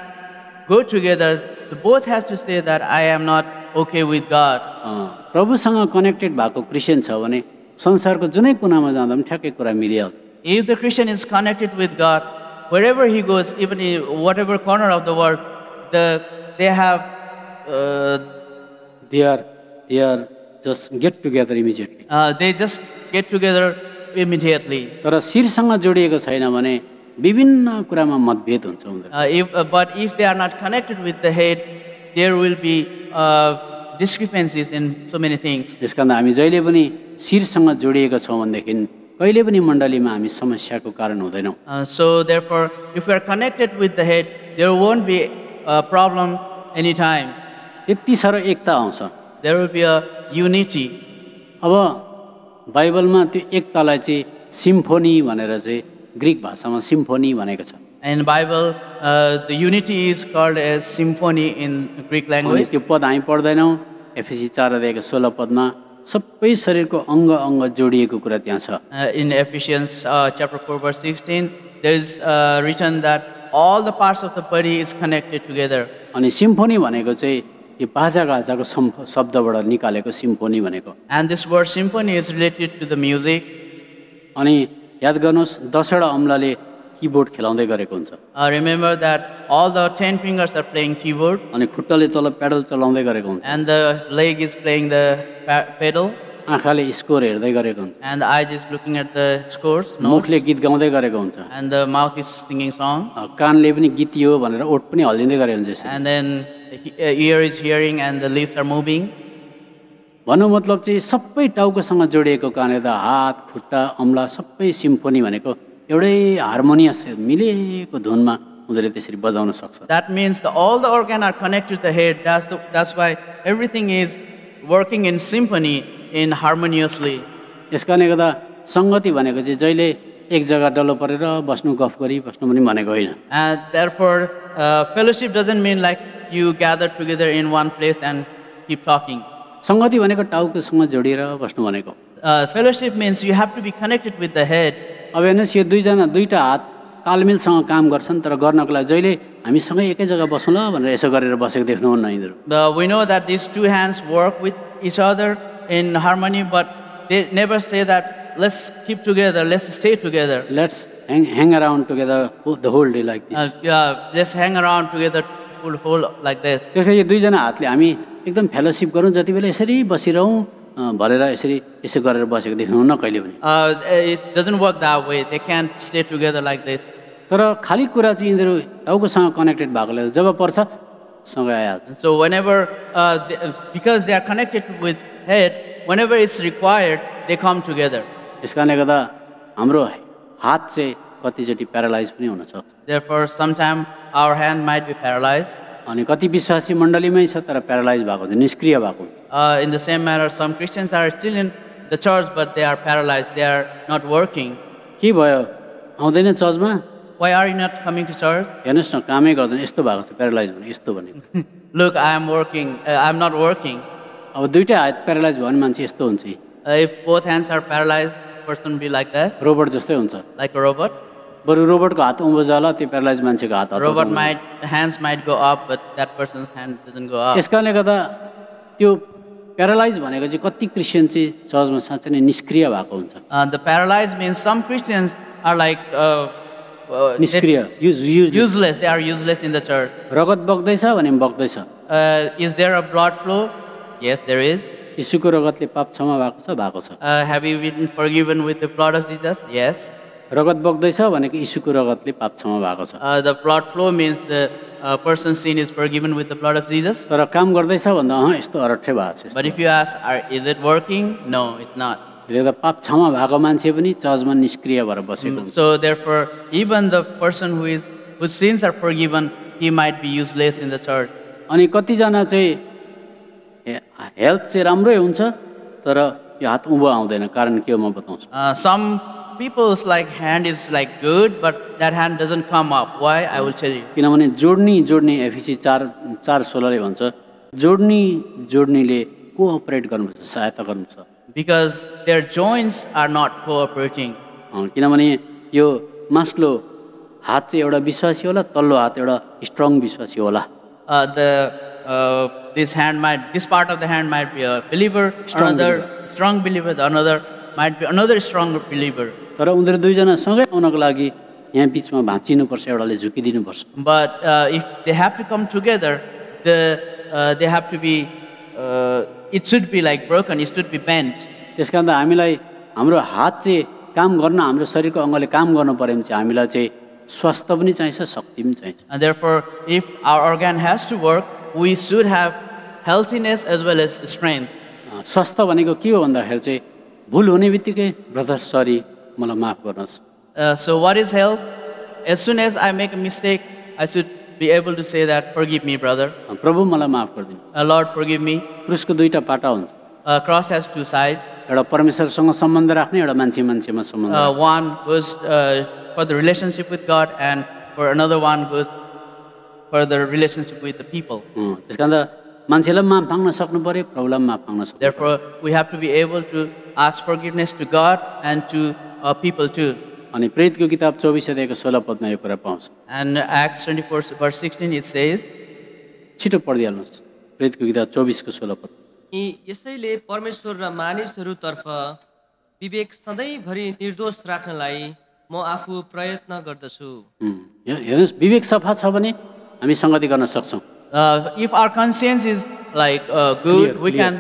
go together, the both has to say that I am not okay with God. प्रभुसँग कनेक्टेड भएको क्रिस्चियन छ भने संसारको जुनै कुनामा जाँदा पनि ठ्याक्कै कुरा मिलिहाल्छ. If the Christian is connected with God, wherever he goes, even in whatever corner of the world, they have they are just get together immediately. They just get together immediately. तर शिरसँग जोडिएको छैन भने विभिन्न कुरामा मतभेद हुन्छ उनीहरु. But if they are not connected with the head, there will be discrepancies in so many things. त्यसकारण हामी जहिले पनि शिरसँग जोडिएका छौं भनेदेखि कहिले पनि मण्डलीमा हामी समस्याको कारण हुँदैनौं. So therefore, if we are connected with the head, there won't be a problem anytime. त्यति साह्रो एकता आउँछ. There will be a unity. अब बाइबलमा त्यो एकतालाई चाहिँ सिम्फोनी भनेर चाहिँ ग्रीक भाषामा सिम्फोनी भनेको छ. In Bible, the unity is called as symphony in Greek language. त्यो पद हामी पढ्दैनौं. एफएसी 4:16 पदमा सबै शरीरको अङ्ग जोडिएको कुरा त्यहाँ छ. In Ephesians chapter 4 verse 16, there is written that all the parts of the body is connected together. अनि सिम्फोनी भनेको चाहिँ यो बाजागाजाको शब्दबाट निकालेको सिम्फोनी भनेको. And this word symphony is related to the music. अनि याद गर्नुहोस् 10वटा अम्लाले कीबोर्ड खेलाउँदै गरेको हुन्छ. Remember that all the 10 fingers are playing keyboard. अनि खुट्टाले तल पेडल चलाउँदै गरेको हुन्छ. And the leg is playing the pedal. आँखाले स्कोर हेर्दै गरेको हुन्छ. And the eyes is looking at the scores. मुखले गीत गाउँदै गरेको हुन्छ. And the mouth is singing song. कानले पनि गीतियो भनेर ओठ पनि हल्लिँदै गरेको हुन्छ. And then the ear is hearing and the lips are moving. भन्नु मतलब चाहिँ सबै टाउकोसँग जोडिएको कारणले त हात खुट्टा अम्ला सबै सिम्फोनी भनेको एउटै हार्मोनियस मिलेको धुनमा उनीहरुले त्यसरी बजाउन सक्छ. That means all the organs are connected to the head. That's why everything is working in symphony, in harmoniously. यसकारणले गर्दा संगति भनेको चाहिँ जहिले एक जग्गा डल्लो परेर बस्नु गफ गरी बस्नु पनि भनेको होइन. And therefore fellowship doesn't mean like you gather together in one place and keep talking. संगति भनेको टाउकोसँग जोडिएर बस्नु भनेको. Fellowship means you have to be connected with the head. अब हेर्नुहोस् यो दुईटा हात तालमेलसँग काम गर्छन् तर गर्नको लागि जहिले हामी सँगै एकै जग्गा बसौँ ल भनेर यसो गरेर बसेको देख्नुहुन्न यिनीहरु. We know that these two hands work with each other in harmony, but they never say that let's keep together, let's stay together. Let's hang around together the whole day like this. Let's hang around together whole like this. त्यसैले यो दुईजना हातले हामी एकदम फेलोशिप गरौँ जति बेला यसरी बसिरहौँ भनेर यसो गरेर बसेको देख्नुहुन्न कहिले पनि. It doesn't work that way. They can't stay together like this. तर खाली कुरा चाहिँ यिनीहरु टाउकोसँग कनेक्टेड भएकोले जब पर्छ सँगै आइहाल्छ. So whenever because they are connected with head, whenever it's required, they come together. यसकारणले गर्दा हाम्रो हात चाहिँ कतिचोटि प्यारालाइज पनि हुन सक्छ. Therefore sometimes our hand might be paralyzed. अनि कति विश्वासी मण्डलीमै छ तर प्यारालाइज भएको हुन्छ, निष्क्रिय भएको हुन्छ. In the same manner, some Christians are still in the church, but they are paralyzed. They are not working. के भयो आउँदैन चर्चमा? Why are you not coming to church? हेर्नुहोस् न कामै गर्दैन यस्तो भएको छ प्यारालाइज भने यस्तो भने. Look, I am working. I am not working. अब दुईटै हात प्यारालाइज भयो भने मान्छे यस्तो हुन्छ. If both hands are paralyzed, person be like that. Robot जस्तै हुन्छ. Like a robot. बरु रोबोटको हात उँभो जाला त्यो प्यारालाइज मान्छेको हात हताउँछ. Robot hands might go up, but that person's hand doesn't go up. यसकारणले गर्दा त्यो प्यारालाइज भनेको चाहिँ कति क्रिस्चियन चाहिँ चर्चमा साँच्चै नै निष्क्रिय भएको हुन्छ. The paralyzed means some Christians are like निष्क्रिय, useless. They are useless in the church. रगत बग्दैछ भने बग्दैछ. Is there a blood flow? Yes, there is. यीशुको रगतले पाप क्षमा भएको छ. Have you been forgiven with the blood of Jesus? Yes. रगत बग्दैछ भनेको यीशुको रगतले पाप क्षमा भएको छ. The blood flow means the person's sin is forgiven with the blood of Jesus. तर काम गर्दैछ भन्दा यस्तो अरठै भएको छ. But if you ask, is it working? No, it's not. त्यसले पाप क्षमा भएको मान्छे पनि चर्चमा निष्क्रिय भएर बसेको हुन्छ. So therefore, even the person whose sins are forgiven, he might be useless in the church. अनि कतिजना चाहिँ हेल्थ चाहिँ राम्रै हुन्छ तर यो हात उँभो आउँदैन. कारण के हो म बताउँछु. Some people's like hand is like good, but that hand doesn't come up. Why? I will tell you. किनभने जोड्नी एफएसी 4:16 ले भन्छ जोड्नीले कोअपरेट गर्नुपर्छ, सहायता गर्नुपर्छ. Because their joints are not cooperating. किनभने यो मास्लो हात चाहिँ एउटा विश्वासी होला, तल्लो हात एउटा स्ट्रङ विश्वासी होला। This part of the hand might be a believer, another strong believer, the another might be another strong believer. तर उनीहरू दुईजना सँगै आउनको लागि यहाँ बिचमा भाँचिनुपर्छ, एउटाले झुकिदिनुपर्छ। But if they have to come together, they have to be, it should be like broken, it should be bent. त्यसकारण त हामीलाई हाम्रो हात चाहिँ काम गर्न, हाम्रो शरीरको अङ्गले काम गर्नु पर्यो भने चाहिँ हामीलाई चाहिँ स्वास्थ्य पनि चाहिन्छ, शक्ति पनि चाहिन्छ। And therefore, if our organ has to work, we should have healthiness as well as strength. स्वास्थ्य भनेको के हो भन्दाखेरि चाहिँ भुल हुने बित्तिकै ब्रदर सरी मलाई माफ गर्नुहोस्। So what is health? As soon as I make a mistake, I should be able to say that, forgive me, brother. प्रभु मलाई माफ गरिदिनु। Lord, forgive me. क्रुसको दुईटा पाटा हुन्छ। Cross has two sides. एउटा परमेश्वरसँग सम्बन्ध राख्ने, एउटा मान्छेमा सम्बन्ध। One goes for the relationship with God, and for another one goes for the relationship with the people. त्यसकारण त मान्छेलाई माफ माग्न सक्नु पर्यो, प्रभुलाई माफ माग्न सक्नु। Therefore, we have to be able to ask forgiveness to God and to people too. अनि प्रेरितको किताब 24 अध्यायको 16 पदमा यो कुरा पाउँछ। And Acts 24 verse 16 it says, छिटो पढिदिहाल्नुहोस्, प्रेरितको किताब 24 को 16 पद। यसैले परमेश्वर र मानिसहरूतर्फ विवेक सधैँभरि निर्दोष राख्नलाई म आफू प्रयत्न गर्दछु। हेर्नुहोस्, विवेक सफा छ भने हामी संगति गर्न सक्छौँ। If our conscience is like good, we can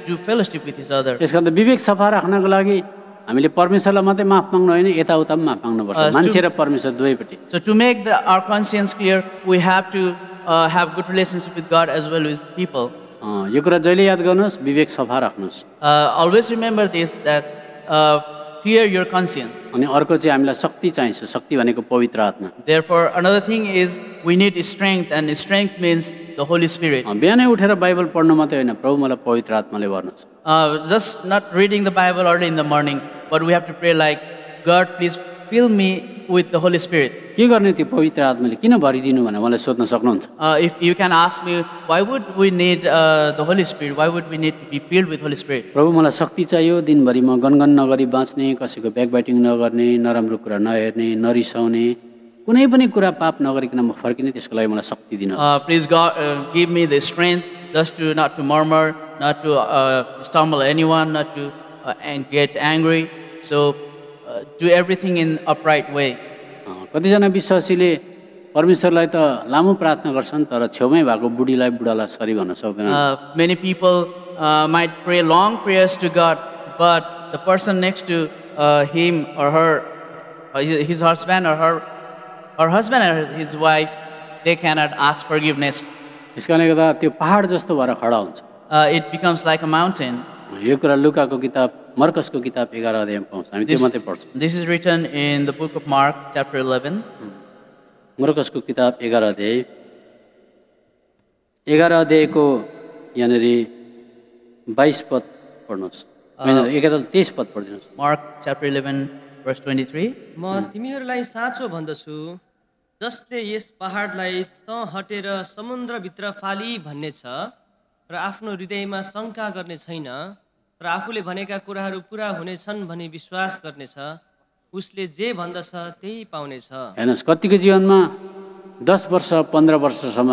do fellowship with each other. त्यसकारण त विवेक सफा राख्नको लागि हामीले परमेश्वरलाई मात्रै माफ माग्नु होइन, यताउता पनि माफ माग्नुपर्छ, मान्छे र परमेश्वर दुवैपट्टि। So to make our conscience clear, we have to have good relationship with God as well as people. यो कुरा जहिले याद गर्नुहोस्, विवेक सफा राख्नुहोस्। Always remember this, that clear your conscience. अनि अर्को चाहिँ हामीलाई शक्ति चाहिन्छ, शक्ति भनेको पवित्र आत्मा। Therefore, another thing is we need strength, and strength means the Holy Spirit. बिहानै उठेर बाइबल पढ्नु मात्रै होइन, प्रभु मलाई पवित्र आत्माले भर्नुहोस्। Just not reading the Bible early in the morning, but we have to pray like, God, please fill me with the Holy Spirit. के गर्ने त्यो पवित्र आत्माले किन भरिदिनु भनेर मलाई सोध्न सक्नुहुन्छ? If you can ask me, why would we need the Holy Spirit? Why would we need to be filled with Holy Spirit? प्रभु मलाई शक्ति चाहियो, दिनभरि म गनगन नगरी बाँच्ने, कसैको ब्याकबाइटिङ नगर्ने, नराम्रो कुरा नहेर्ने, नरिसाउने, कुनै पनि कुरा पाप नगरिकन म फर्किने, त्यसको लागि मलाई शक्ति दिनुहोस्। Please God, give me the strength just to not to murmur, not to stumble anyone, not to get angry. So do everything in upright way. कतिजना विश्वासीले परमेश्वरलाई त लामो प्रार्थना गर्छन्, तर छेउमै भएको बुढीलाई बुढालाई सरी भन्न सक्दैन। Many people might pray long prayers to God, but the person next to him or her, his husband or her husband or his wife, they cannot ask forgiveness. यसकारणले गर्दा त्यो पहाड जस्तो भएर खडा हुन्छ। It becomes like a mountain. यो कुरा लुकाको किताब, मर्कसको किताब 11 अध्यायमा पाउँछ। हामी त्यो मात्रै पढ्छौँ। This is written in the book of Mark, chapter 11. मर्कसको किताब 11 अध्याय, 11 अध्यायको यहाँनिर 22 पद पढ्नुहोस्। होइन, 23 पद पढिदिनुहोस्। Mark chapter 11 verse 23. म तिमीहरूलाई साँचो भन्दछु, जसले यस पहाडलाई त हटेर समुद्रभित्र फाली भन्ने छ र आफ्नो हृदयमा शङ्का गर्ने छैन र आफूले भनेका कुराहरू पुरा हुनेछन् भनी विश्वास गर्नेछ, उसले जे भन्दछ त्यही पाउनेछ। हेर्नुहोस्, कतिको जीवनमा 10 वर्ष 15 वर्षसम्म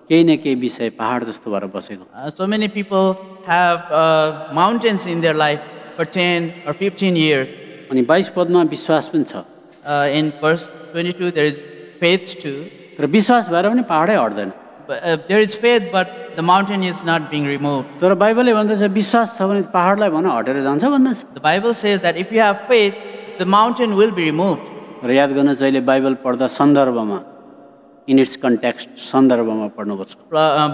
केही न केही विषय पहाड जस्तो भएर बसेको। So many people have mountains in their life for 10 or 15 years. अनि 22 पदमा विश्वास पनि छ। In verse 22 there is faith too. तर विश्वास भएर पनि पहाडै हट्दैन। There is faith, but the mountain is not being removed. तर बाइबलले भन्दछ विश्वास छ भने पहाडलाई भन हटेर जान्छ भन्दछ। The Bible says that if you have faith, the mountain will be removed. र याद गर्नुहोस्, जहिले बाइबल पढ्दा सन्दर्भमा, इन इट्स कन्टेक्स्ट, सन्दर्भमा पढ्नुपर्छ।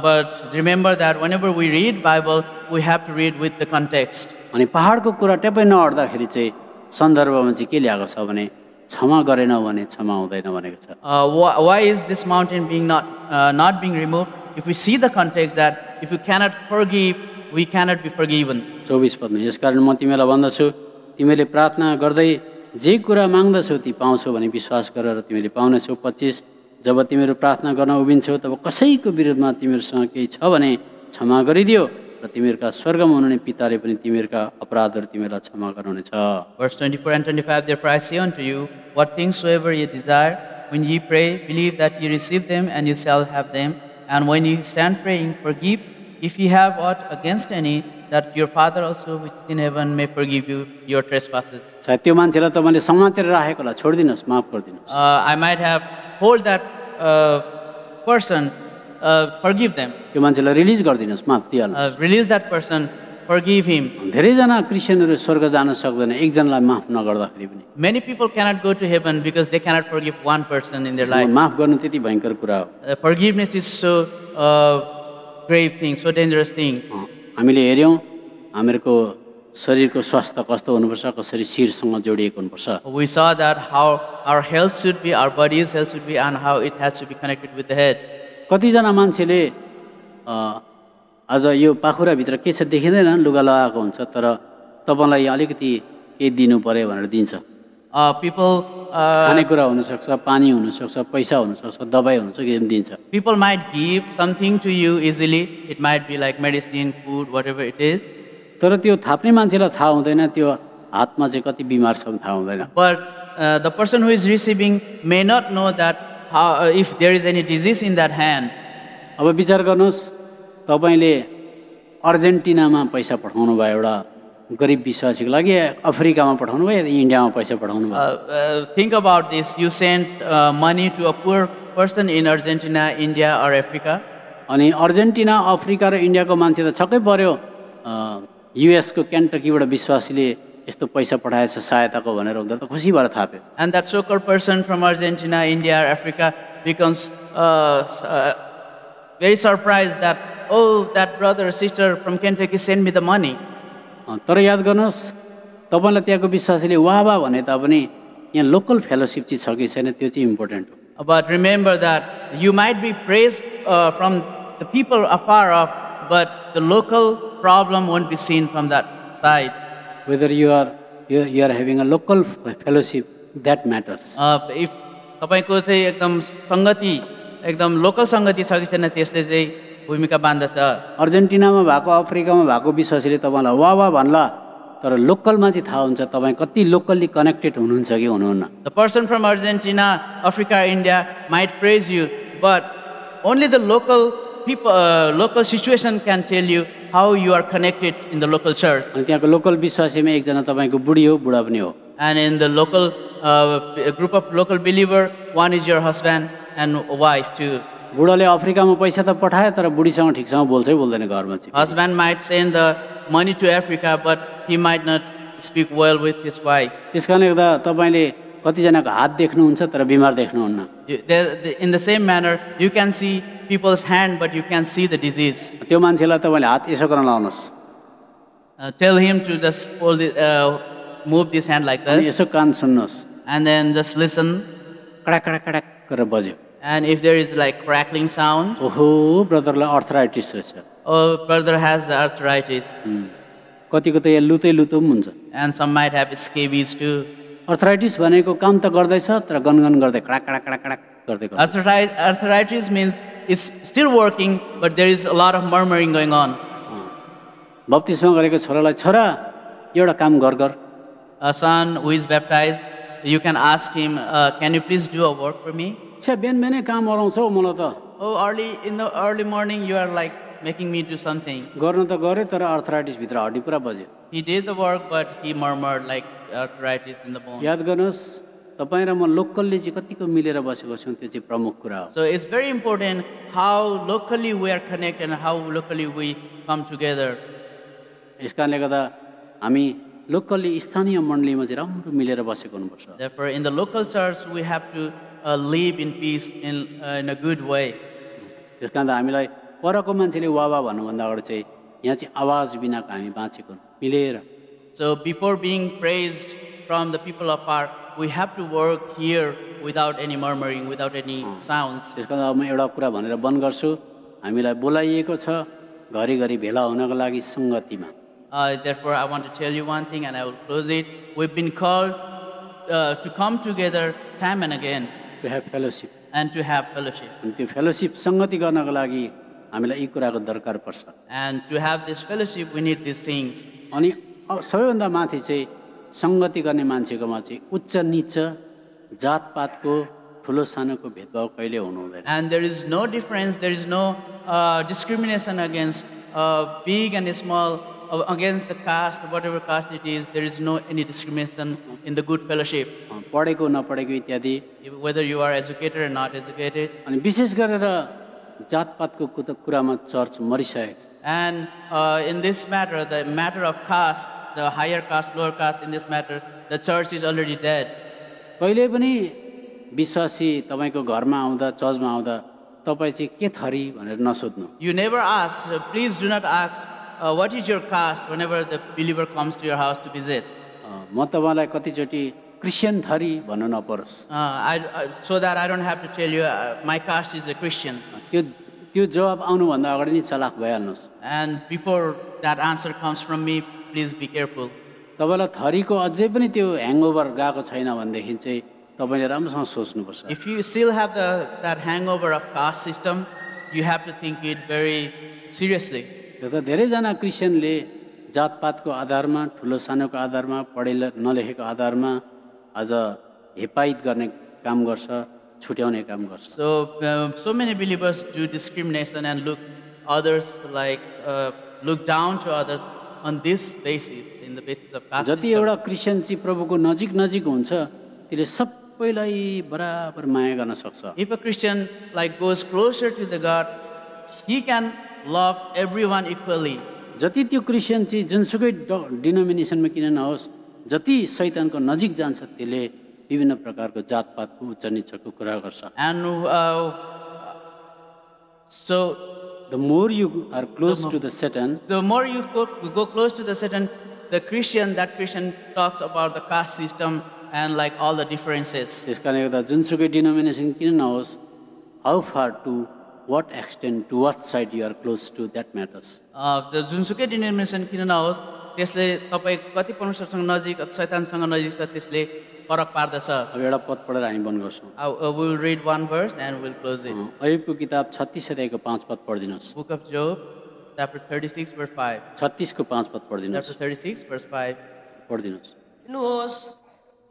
But remember that whenever we read Bible, we have to read with the context. अनि पहाडको कुरा ट्यापै नहट्दाखेरि चाहिँ सन्दर्भमा चाहिँ के ल्याएको छ भने क्षमा गरेनौ भने क्षमा हुँदैन भनेको छ। Why is this mountain being not being removed? If we see the context that if you cannot forgive, we cannot be forgiven. 24 पदमा, यसकारण म तिमीलाई भन्दछु, तिमीले प्रार्थना गर्दै जे कुरा माग्दछौ ती पाउँछौ भने विश्वास गरेर तिमीले पाउनेछौ। 25, जब तिमीहरू प्रार्थना गर्न उभिन्छौ तब कसैको विरुद्धमा तिमीहरूसँग केही छ भने क्षमा गरिदियो र र तिमीहरूका स्वर्गमा हुनुहुने पिताले पनि तिमीहरूका अपराधहरू तिमीहरूलाई क्षमा गर्नुहुनेछ। Verse 24 and 25, therefore I say unto you, what things soever ye desire, when ye pray, believe that ye receive them, and ye shall have them. And when ye stand praying, forgive, if ye have aught against any, that your Father also which is in heaven may forgive you your trespasses. सायद त्यो मान्छेलाई तपाईँले समातेर राखेको होला, छोडिदिनुहोस्, माफ गरिदिनुहोस्। I might have told that person, forgive them. त्यो मान्छेलाई रिलिज गरिदिनुहोस्, माफ दिइहाल्नुहोस्। Release that person, forgive him. धेरैजना क्रिस्चियनहरू स्वर्ग जान सक्दैन एकजनालाई माफ नगर्दाखेरि पनि। Many people cannot go to heaven because they cannot forgive one person in their life. माफ गर्नु त्यति भयङ्कर कुरा हो। Forgiveness is so grave thing, so dangerous thing. हामीले हेऱ्यौँ हामीहरूको शरीरको स्वास्थ्य कस्तो हुनुपर्छ, कसरी शिरसँग जोडिएको हुनुपर्छ। We saw that how our health should be, our body's health should be, and how it has to be connected with the head. कतिजना मान्छेले आज यो पाखुराभित्र के छ देखिँदैन, लुगा लगाएको हुन्छ, तर तपाईँलाई अलिकति केही दिनु पर्यो भनेर दिन्छ। People खानेकुरा हुनसक्छ, पानी हुनसक्छ, पैसा हुनसक्छ, दबाई हुनसक्छ, दिन्छ। people might give something to you easily. It might be like medicine, food, whatever it is. तर त्यो थाप्ने मान्छेलाई थाहा हुँदैन त्यो हातमा चाहिँ कति बिमार छ थाहा हुँदैन। But the person who is receiving may not know that if there is any disease in that hand. अब विचार गर्नुहोस्, तपाईँले अर्जेन्टिनामा पैसा पठाउनु भयो एउटा गरिब विश्वासीको लागि, अफ्रिकामा पठाउनु भयो, इन्डियामा पैसा पठाउनु भयो। Think about this. You send money to a poor person in Argentina, India, or Africa. अनि अर्जेन्टिना, अफ्रिका र इन्डियाको मान्छे त छक्कै पर्यो, युएसको केन्टकीबाट विश्वासीले यस्तो पैसा पठाएछ सहायताको भनेर उनीहरू त खुसी भएर थाप्यो। And that so-called person from Argentina, India, or Africa becomes very surprised that, oh, that brother or sister from Kentucky sent me the money. तर याद गर्नुहोस्, तपाईँलाई त्यहाँको विश्वासीले वाह वाह भने तापनि यहाँ लोकल फेलोसिप चाहिँ छ कि छैन त्यो चाहिँ इम्पोर्टेन्ट हो। But remember that you might be praised from the people afar off, but the local problem won't be seen from that side. Whether you are having a local fellowship, that matters. If तपाईको चाहिँ एकदम संगति, एकदम लोकल संगति छ कि छैन त्यसले चाहिँ भूमिका बाँध्दछ। अर्जेन्टिनामा भएको, अफ्रिकामा भएको विश्वासीले तपाईँलाई वाह वाह भन्ला, तर लोकलमा चाहिँ थाहा हुन्छ तपाईँ कति लोकल्ली कनेक्टेड हुनुहुन्छ कि हुनुहुन्न। The person from Argentina, Africa, India might praise you, but only the local people, local situation can tell you how you are connected in the local church. अनि त्यहाँको लोकल विश्वासीमा एकजना तपाईँको बुढी हो, बुढा पनि हो। And in the local group of local believer, one is your husband and wife too. बुढाले अफ्रिकामा पैसा त पठाए तर बुढीसँग ठिकसँग बोल्छै बोल्दैन घरमा चाहिँ। Husband might send the money to Africa, but he might not speak well with his wife. त्यसकारणले गर्दा तपाईँले कतिजनाको हात देख्नुहुन्छ तर बिमार देख्नुहुन्न। In the same manner, you can see people's hand, but you can see the disease. त्यो मान्छेलाई तपाईँले हात यसो गर्न लाउनुहोस्। Tell him to just move this hand like अनि this, यसो कान सुन्नुहोस्, and then just listen. कडा कडा कडा गरेर बज्यो। And if there is like crackling sound, ओहो ब्रदरलाई अर्थराइटिस रहेछ। oh, brother has the arthritis, कतिको त यहाँ लुतै लुतो पनि हुन्छ। and some might have scabies too. Arthritis भनेको काम त गर्दैछ तर गनगन गर्दै कडा कडा कडा कडा गर्दै गर्छ। Arthritis means it's still working, but there is a lot of murmuring going on. बप्तिस्मा गरेको छोरालाई छोरा एउटा काम गर। A son who is baptized, you can ask him, can you please do a work for me? छ्या बिहान बिहानै काम गराउँछ हौ मलाई त। Oh, in the early morning, you are like making me do something. गर्न त गरे तर अर्थराइटिस भित्र हड्डी पुरा बज्यो। He did the work, but he murmured like arthritis in the bone. याद गर्नुहोस्, तपाईँ र म लोकल्ली चाहिँ कतिको मिलेर बसेको छौँ त्यो चाहिँ प्रमुख कुरा हो। So it's very important how locally we are connected and how locally we come together. यस कारणले गर्दा हामी लोकल्ली स्थानीय मण्डलीमा चाहिँ राम्रो मिलेर बसेको हुनुपर्छ। Therefore, in the local church, we have to live in peace in a good way. त्यस कारण हामीलाई परको मान्छेले वाह वाह भन्नुभन्दा अगाडि चाहिँ यहाँ चाहिँ आवाज बिनाको हामी बाँचेको मिलेर। So before being praised from the people afar, we have to work here without any murmuring, without any sounds. त्यस कारण अब म एउटा कुरा भनेर बन्द गर्छु, हामीलाई बोलाइएको छ घरिघरि भेला हुनको लागि सङ्गतिमा। Therefore, I want to tell you one thing, and I will close it. We've been called to come together time and again to have fellowship. and to have fellowship. अनि त्यो फेलोसिप सङ्गति गर्नको लागि हामीलाई यी कुराको दरकार पर्छ। And to have this fellowship, we need these things. अनि सबैभन्दा माथि चाहिँ सङ्गति गर्ने मान्छेकोमा चाहिँ उच्च नीच जातपातको ठुलो सानोको भेदभाव कहिले हुनु हुँदैन। And there is no difference, there is no discrimination against big and small, against the caste, whatever caste it is. There is no any discrimination in the good fellowship. पढेको नपढेको इत्यादि, Whether you are educated or not educated. अनि विशेष गरेर जातपातको कुरामा चर्च मरिसकेको छ। And in this matter, the matter of caste, the higher caste, lower caste, in this matter, the church is already dead. कहिले पनि विश्वासी तपाईँको घरमा आउँदा चर्चमा आउँदा तपाईँ चाहिँ के थरी भनेर नसोध्नु। You never ask, please do not ask, what is your caste whenever the believer comes to your house to visit. म तपाईँलाई कतिचोटि क्रिस्चियन थरी भन्नु नपरोस्। So that I don't have to tell you, my caste is a Christian. त्यो जवाब आउनुभन्दा अगाडि नै चलाक भइहाल्नुहोस्। And before that answer comes from me, please be careful. तपाईँलाई थरीको अझै पनि त्यो ह्याङओभर गएको छैन भनेदेखि चाहिँ तपाईँले राम्रोसँग सोच्नुपर्छ। If you still have that hangover of caste system, you have to think it very seriously. त्यो त धेरैजना क्रिस्चियनले जातपातको आधारमा ठुलो सानोको आधारमा पढे नलेखेको आधारमा आज हेपाइत गर्ने काम गर्छ, छुट्याउने काम गर्छ। So many believers do discrimination and look down to others on this basis, in the basis of caste जति system. एउटा क्रिस्चियन चाहिँ प्रभुको नजिक हुन्छ त्यसले सबैलाई बराबर माया गर्न सक्छ। If a Christian goes closer to the God, he can love everyone equally. जति त्यो क्रिस्चियन चाहिँ जुनसुकै डिनोमिनेसनमा किन नहोस्, जति शैतानको नजिक जान्छ त्यसले विभिन्न प्रकारको जातपातको उच्च नीचको कुरा गर्छ। And so the more you are close to the Satan, the more you go close to the Satan, that Christian talks about the caste system and all the differences. त्यसकारणले गर्दा जुनसुकै डिनोमिनेसन किन नहोस्, how far, to what extent, to what side you are close to, that matters. The जुनसुकै डिनोमिनेसन किन नहोस्, त्यसले तपाईँ कति परमेश्वरसँग नजिक शैतानसँग नजिक छ त्यसले फरक पार्दछ। अब एउटा पद पढेर हामी बन्द गर्छौँ। We will read one verse and we'll close it. अयुबको किताब 36 अध्यायको 5 पद पढिदिनुहोस्। Book of Job, chapter 36, verse 5. 36 को 5 पद पढिदिनुहोस्। Chapter 36, verse 5. पढिदिनुहोस्। हेर्नुहोस्,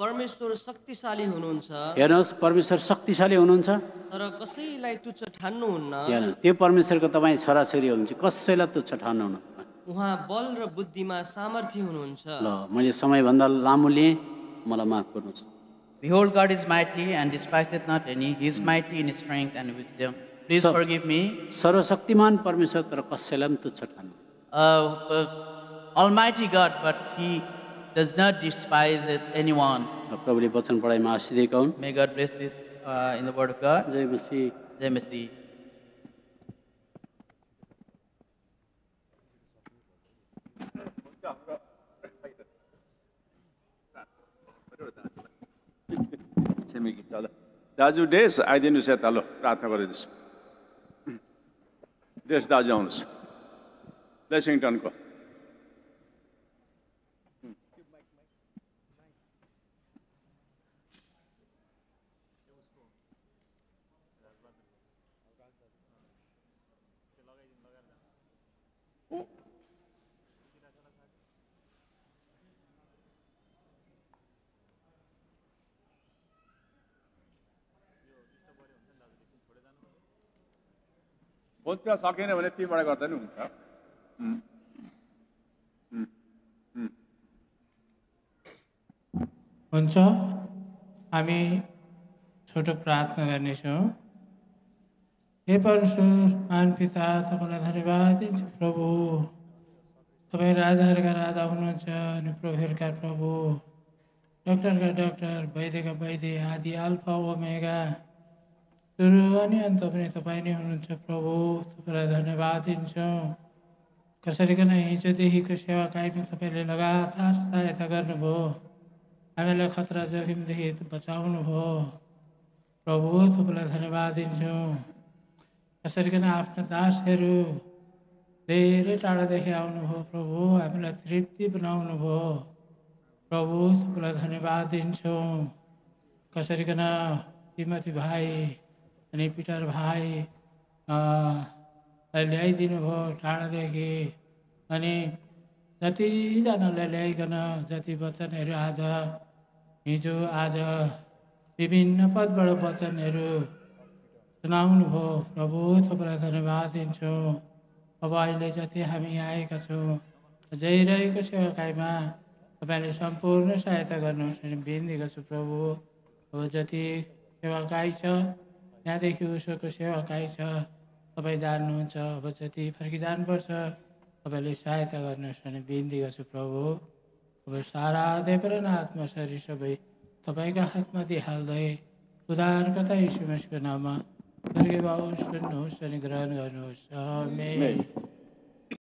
परमेश्वर शक्तिशाली हुनुहुन्छ, हेर्नुहोस् परमेश्वर शक्तिशाली हुनुहुन्छ, तर कसैलाई तुच्छ ठान्नुहुन्न। हेर्नुहोस् त्यो परमेश्वरको तपाईँ छोराछोरी हुनुहुन्छ, कसैलाई तुच्छ ठान्नुहुन्न। उहाँ बल र बुद्धिमा सामर्थ्य हुनुहुन्छ। ल मैले समयभन्दा लामो लिएँ, मलाई माफ गर्नुहोस्। Behold, God is mighty and despiseth not any. He is mighty in strength and wisdom. Please forgive me. सर्वशक्तिमान परमेश्वर तर कसैलाई पनि तुच्छ ठान्नु। Almighty God, but He does not despise anyone. प्रभुले वचन पढाइमा आशीष दिएका हुन्। May God bless this in the word of God. जय मसीह। जय मसीह। दाजु डेस आइदिनुहोस् यता, ल प्रार्थना गरिदिनुहोस्। डेस दाजु आउनुहोस् लेसिङटनको। हुन्छ सकेन भने तीबाट गर्दा नि हुन्छ। हुन्छ, हामी छोटो प्रार्थना गर्नेछौँ। हे परमेश्वर महान पिता, तपाईँलाई धन्यवाद दिन्छु प्रभु। तपाईँ राजाहरूका राजा हुनुहुन्छ अनि प्रभुहरूका प्रभु, डाक्टरका डाक्टर, वैद्यका वैद्य, आदि अल्फा ओमेगा, सुरु अनि अन्त पनि तपाईँ नै हुनुहुन्छ प्रभु। तपाईँलाई धन्यवाद दिन्छौँ। कसरी नै हिजोदेखिको सेवा कायममा तपाईँले लगातार सहायता गर्नुभयो, हामीलाई खतरा जोखिमदेखि बचाउनु भयो प्रभु। तपाईँलाई धन्यवाद दिन्छौँ। कसरी आफ्ना दासहरू धेरै टाढादेखि आउनुभयो प्रभु, हामीलाई तृप्ति बनाउनु भयो प्रभु। तपाईँलाई धन्यवाद दिन्छौँ। कसरी तिमोथी भाइ अनि पिटर भाइ ल्याइदिनु भयो टाढादेखि। अनि जतिजनालाई ल्याइकन जति वचनहरू हिजो आज विभिन्न पदबाट वचनहरू सुनाउनु भयो प्रभु, तपाईँलाई धन्यवाद दिन्छौँ। अब अहिले जति हामी आएका छौँ अझै रहेको सेवाकाईमा तपाईँले सम्पूर्ण सहायता गर्नुहोस् भने बिन्ती गर्छु प्रभु। अब जति सेवाकाई छ त्यहाँदेखि उसको सेवाकाई छ तपाईँ जान्नुहुन्छ। अब जति फर्किजानुपर्छ तपाईँले सहायता गर्नुहोस् भने बिन्ती गर्छु प्रभु। अब सारा देवरन आत्मा शरीर सबै तपाईँका हातमा दिइहाल्दै उद्धारकर्ता यीशु मसीहको नाममा स्वर्गीय बाबु सुन्नुहोस् अनि ग्रहण गर्नुहोस्। आमेन।